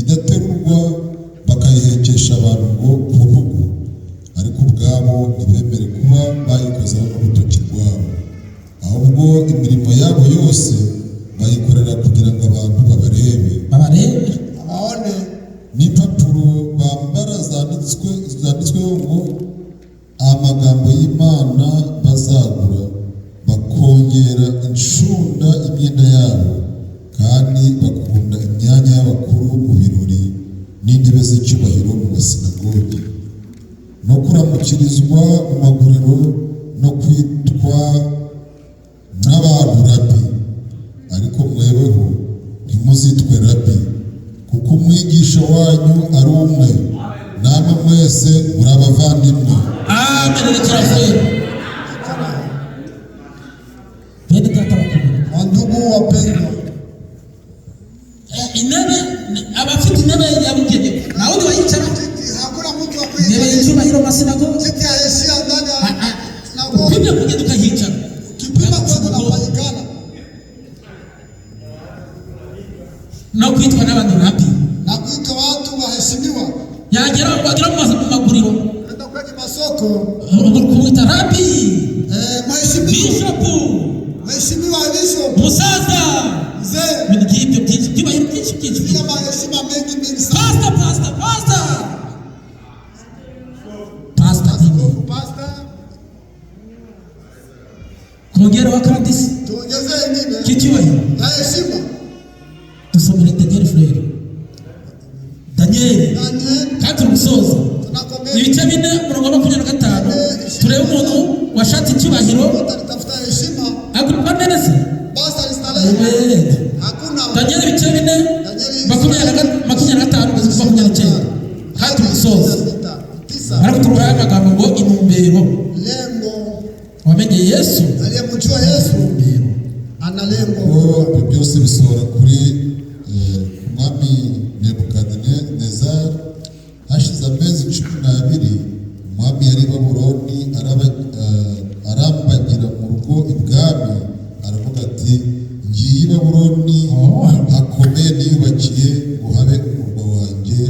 idaterurwa bakayihekesha abantu ngo ku ntugu, ariko ubwabo ntibemere kuba bayikozaho n'urutoki rwabo, ahubwo imirimo yabo yose bayikorera kugira ngo abantu babarebe abaone. N'impapuro bambara zanditsweho ngo amagambo y'Imana bazagura, bakongera inshunda imyenda yabo, kandi bakunda imyanya y'abakuru mu birori n'intebe z'icyubahiro mu masinagogi, no kuramukirizwa mu maguriro, no kwitwa n'abantu rabi. Ariko mwebeho ntimuzitwe rabi, kuko umwigisha wanyu ari umwe, namwe mwese muri abavandimwe. Amen. Bene data bakomeye, Wandugu wapendwa, intebe abafite intebe yabugenewe nawe ndi bayicara hakuna mtu wa intebe kuishi y'icyubahiro mu masinagogi, kiti ya heshima ndani ya sinagogi. upimye kugenda ukahicara Kipima kwanza unafanyikana no kwitwa n'abantu rabi. na kuitwa watu waheshimiwa. wagira mu maguriro Nenda kwenye masoko, kumwita rabi, mheshimiwa, bishop, bishop, musaza, mzee, ibintu by'ibyo byinshi by'ibahiro byinshi bila maheshima mengi sana. pastor Pastor, kongera wa kadisi tuongezee ingine kicyubahiro. ya heshima. Dusomere Daniel kandi umusoza Tunakomea ibice 4:25 turebe umuntu washatse icyubahiro tafuta heshima. agurwa neza. Pastor installe hakuna Daniel ibice 4:25-29 kandi umusoza barakuturuha amagambo ngo intumbero. lengo Wamenye Yesu, aliyemjua Yesu ana lengo. Ibyo byose bisohora kuri Umwami Nebukadinezari. Hashize amezi 12 umwami yari i Babuloni arambagira mu rugo ibwami, aravuga ati ngiye i Babuloni hakomeye niyubakiye ngo habe umurwa wanjye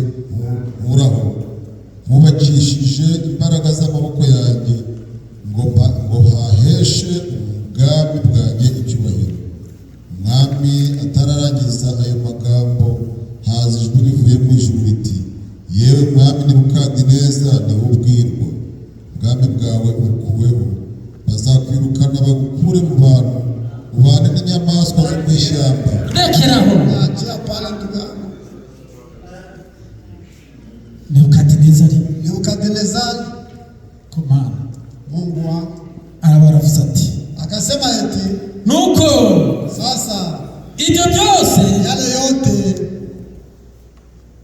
nkuraho, nkubakishije imbaraga z'amaboko yanjye ngo haheshe ubwami bwanjye icyubahiro. Umwami atararangiza ayo magambo, haza ijwi rivuye mu ijuru riti, yewe mwami Nebukadineza, ni wowe ubwirwa, ubwami bwawe bukuweho, bazakwirukana bagukure mu bantu, ubane n'inyamaswa zo mu ishyamba. rekeraho Achia pale ndugu yangu. Nebukadinezari komana Mungu wangu arabaravuze ati akasema eti nuko sasa ibyo byose yale yote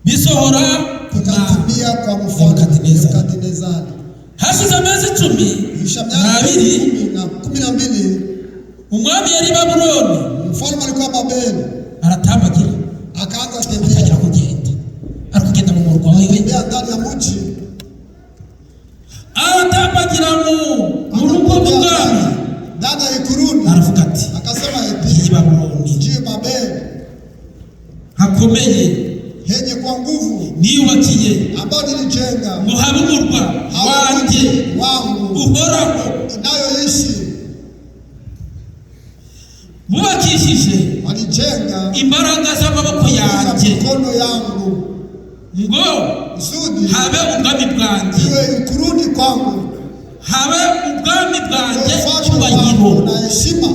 bisohora ikatimia kwa mfalme Nebukadinezari. hashize amezi 12 Isha miaka 12 umwami yari i Babuloni, mfalme alikuwa Babeli, aratambagira akaanza atangira kugenda, arikugenda mu murwa wiwe, tembea ndani ya mji, aratambagira mu rugo rw'ubwami, ndani ya ikuruni, aravuga ati akasema iyi eti Babuloni mji Babeli hakomeye henye kwa nguvu niyubakiye ambao nilijenga ngo habe umurwa wanjye wangu uhoraho, inayoishi. bubakishije Walijenga imbaraga z'amaboko yanjye mikono yangu ngo kusudi habe ubwami bwanjye, iwe ikuruni kwangu, habe ubwami bwanjye ufalme cyubahiro. wangu na heshima.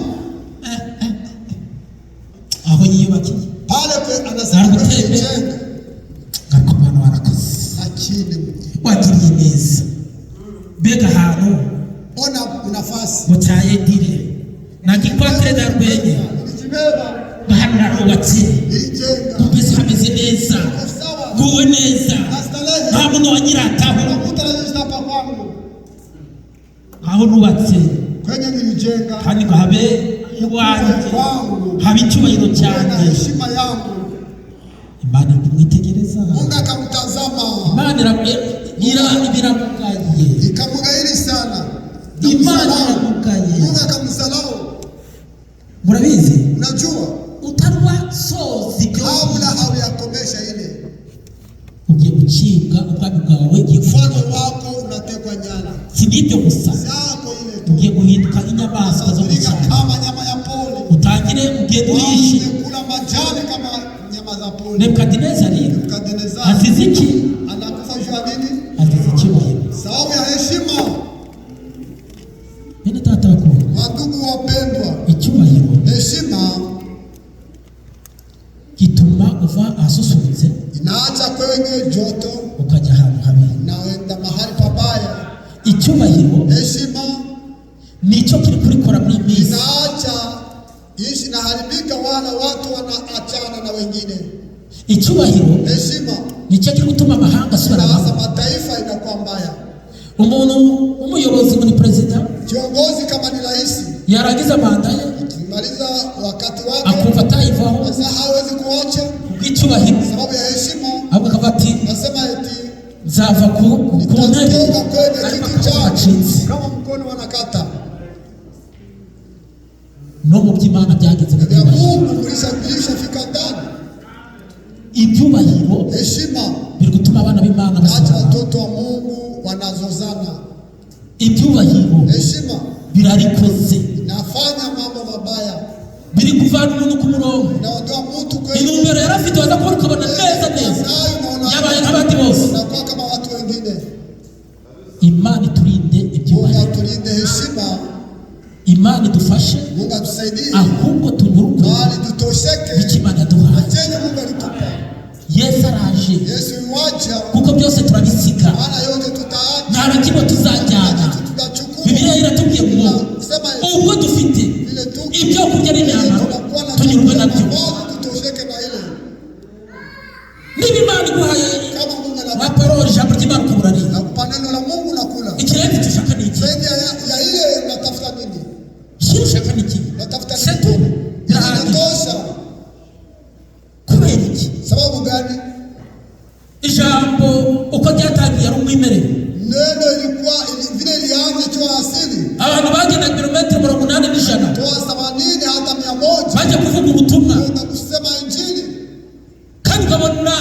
Aho yiyubakiye Pale anasema kujenga ariko abantu barakoze, lakini wagiriye neza. Mbega ahantu ona nafasi mu cyayedire nagikwatire na rwenye nilijibeba bahana narubatse nilijenga mbese hameze neza, sawa nguwe neza, nastarehe nta muntu wanyirataho. nakutarajisha hapa kwangu Aho nubatse kwenye nilijenga kandi ngo habe iwanjye, kwangu habe icyubahiro na cyanjye. heshima yangu. Imana imwitegereza, Mungu akamtazama, Imana biramugaye, ikamugairi sana. Imana iramugaye, Mungu akamsalau. Murabizi, Unajua utarwa sozi kabla hauyakomesha ile ugiye gucibwa ubwami bwawe ufalme wako unatekwa nyara. Si nibyo gusa, Zako ile tu ugiye guhinduka inyamaswa zo mu unatumika cyaro, kama nyama ya pori. utangire ugende urishe. Kula majani kama nyama za pori. Nebukadinezari Nebukadinezari azize iki? anakufa juu ya nini? Azize icyubahiro. Sababu ya heshima. Bene data bakundwa, Wandugu wapendwa, icyubahiro heshima gituma uva ahasusurutse inaacha kwenye joto ukajya ahantu habi. naenda mahali pabaya. Icyubahiro Heshima nicyo kiri kurikora muri iyi minsi. inaacha ishi inaharibika, wala watu wanaachana na wengine. Icyubahiro Heshima nicyo kiri gutuma amahanga asubira sasa hamwe. mataifa inakuwa mbaya. Umuntu umuyobozi muri perezida Kiongozi kama ni rais yarangiza manda ye kimaliza wakati wake akumva atayivaho sasa hawezi kuacha bw'icyubahiro, sababu ya heshima. ahubwo akavuga ati Nasema eti nzava ku ntebe nitatoka kwenye ariko kiti akaba chake acitse. kama mkono wanakata. No mu by'Imana byageze mu Ya byubahiro. Mungu mulishafika ndani. Ibyubahiro Heshima biri gutuma abana b'Imana acha basabana. watoto wa Mungu wanazozana. Ibyubahiro Heshima birarikoze, inafanya mambo mabaya, biri kuvana umuntu ku murongo. inaondoa mtu kwenye Intumbero yari afite waza kubona ukabona neza neza yabaye nk'abandi bose. unakuwa kama watu wengine. Imana iturinde Mungu ibyubahiro, atulinde heshima. Imana idufashe, Mungu atusaidie ahubwo tunyurwe bali tutosheke icyo Imana yaduhaye. chenye Mungu alitupa. Yesu araje, Yesu yuaja, kuko byose turabisiga, maana yote tutaacha, nta na kimwe tuzajyana. tutachukua. Bibiliya iratubwiye ngo ubwo dufite Vile tu ibyo kurya n'imyambaro tunyurwe nabyo. tutosheke na ile. Niba Imana iguhaye Kama Mungu wa parole ijambo ry'Imana ukabura nini? anakupa neno la Mungu nakula. Ikirenze icyo ushaka ni iki? Zaidi ya ile unatafuta nini? Icyo ushaka ni iki? Unatafuta Setu nini? birahagije. Inatosha. Kubera iki? Sababu gani? Ijambo uko ryatangiye ari umwimerere. Neno ilikuwa vile ilianza ikiwa asili. Abantu bagenda kilometero 80 Toa 80 hata 100. bajya kuvuga ubutumwa, Na kusema injili. kandi ukabona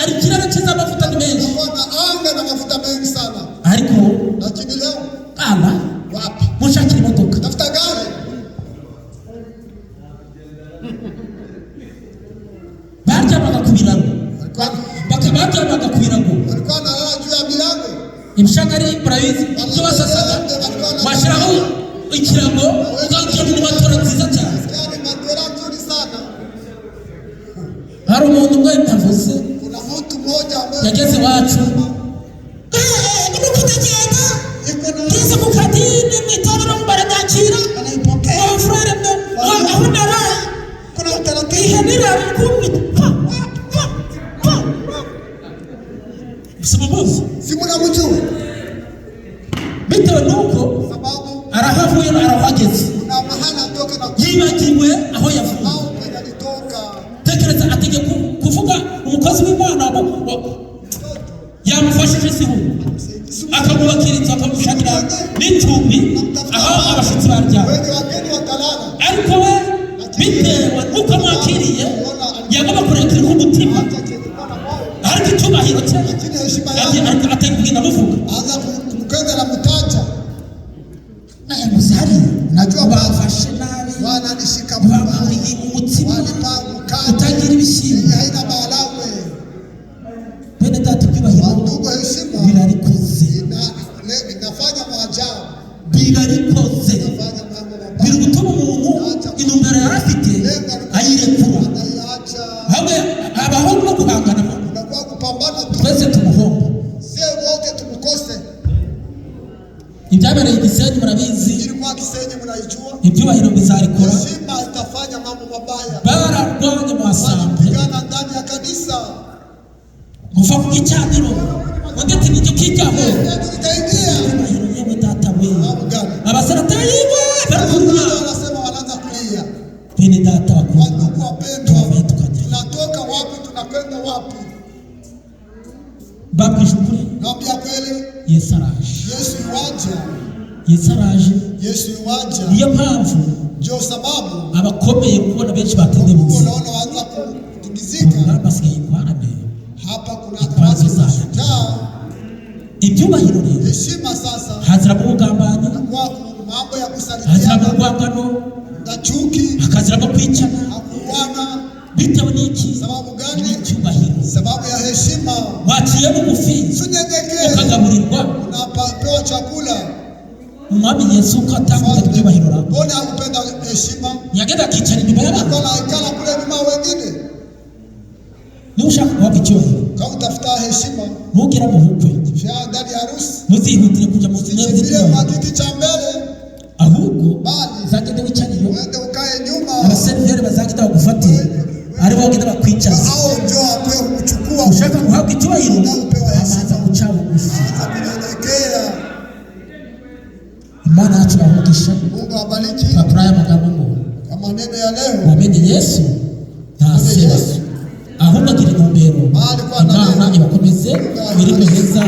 ari ikirere cyiza, amavuta ni menshi, Unakuwa na anga na mafuta mengi sana. ariko Lakini leo ala wapi? mushakira imodoka, Tafuta gari. baryamaga ku biraro, baryamaga ku birago, Walikuwa wanalala juu ya milango. ibishagari murabizi ibyo basasaga, washyiraho ikirago ukagira muri matora nziza cyane. Yaani matera nzuri sana. Hari umuntu umwe yavuze, Kuna mtu mmoja ambaye yageze iwacu tuze ku kadini mu itorero baradakira abafurere mwe aho naraye kuna utaratibu. ihenira kumita simubuzi Si mnamjua bitewe nuko sababu arahavuye arahageze, kuna mahali atoka na yibagiwe aho yavuye. au kwenye alitoka. Tekereza ategeka kuvuga umukozi w'Imana yamufashije siho akamubakira inzu akamushakira n'icumbi aho abashyitsi baryama, Wenye wageni watalala. ariko we bitewe nuko amwakiriye yagomba kurekera umutima, ariko icyubahiro cye Lakini heshima yake atari kugenda amuvuga. anza kumkwenda na mtaja. Naye muzari Najua bafashe nabi, wananishika bamuriye umutima walipangu kati utagira ibishyimbo. yenye haina maharagwe. Bene data, ibyubahiro Ndugu, heshima birarikoze, inafanya maajabu. birarikoze, Inafanya mambo biri mabaya. gutuma umuntu intumbero yari afite ayirekura, Anaiacha. hamwe habaho no guhangana. Unakuwa kupambana tu. Twese tumuhomba. Sie wote tumkose. Ibyabereye i Gisenyi murabizi, Ilikuwa Kisenyi mnaijua. ibyubahiro bizarikora. Heshima itafanya mambo mabaya. Bararwanye mu asamble Pigana ndani ya kanisa. kuva ku gicaniro undi ati nicyo kijyaho Itaingia. ibyubahiro. Yewe data we, Mambo gani? abasaratani barakurya. Wanasema wanaanza kulia. Bene data bakundwa, Wandugu wapendwa, tuve tukajya tunatoka wapi tunakwenda wapi? Babwije ukuri. Naambia kweli. Yesu araje. Yesu yuaja. Yesu araje. Yesu yuaja. Niyo mpamvu ndio sababu abakomeye kubona benshi batendebutse. Unaona waanza kutingizika. Basigaye kwarane. Hapa kuna watu shujaa. Ibyubahiro rero. Heshima sasa. Hazira mu bugambanyi. Kwa mambo ya kusalitiana. Hazira mu rwangano. Na chuki. Hakazira mu kwicana. Hakuwana. Bitewe n'iki? Sababu gani? Icyubahiro. Sababu ya heshima. Waciye bugufi. Sunyenyekee. Ukagaburirwa. Unapewa chakula. Umwami Yesu ko atanga ibyubahiro rero. Mbona hakupenda heshima? Yagenda akicara inyuma y'abantu. Mbona ikala kule nyuma wengine? Ni ushaka kuhabwa icyubahiro. Kama utafuta heshima. Nugera mu bukwe. Vya ndani ya harusi. Muzihutire kuja mu sinema z'ibyo. Kiti cha mbele. Ahubwo zagenda wicariro. Wende ukae nyuma. Abaseriveri bazagenda bagufatire. Ari bo bagenda bakwicaza. Hao ndio wapewe kuchukua. Ushaka kuhabwa icyubahiro. Amaza kuca bugufi. Kunyenyekea. Imana yacu bamugisha. Mungu abariki. Patraya amagambo ngo. Kama neno ya leo. Wamenye Yesu. Ntaseba. Ahubwo agira intumbero. Imana ibakomeze. Mirimo heza.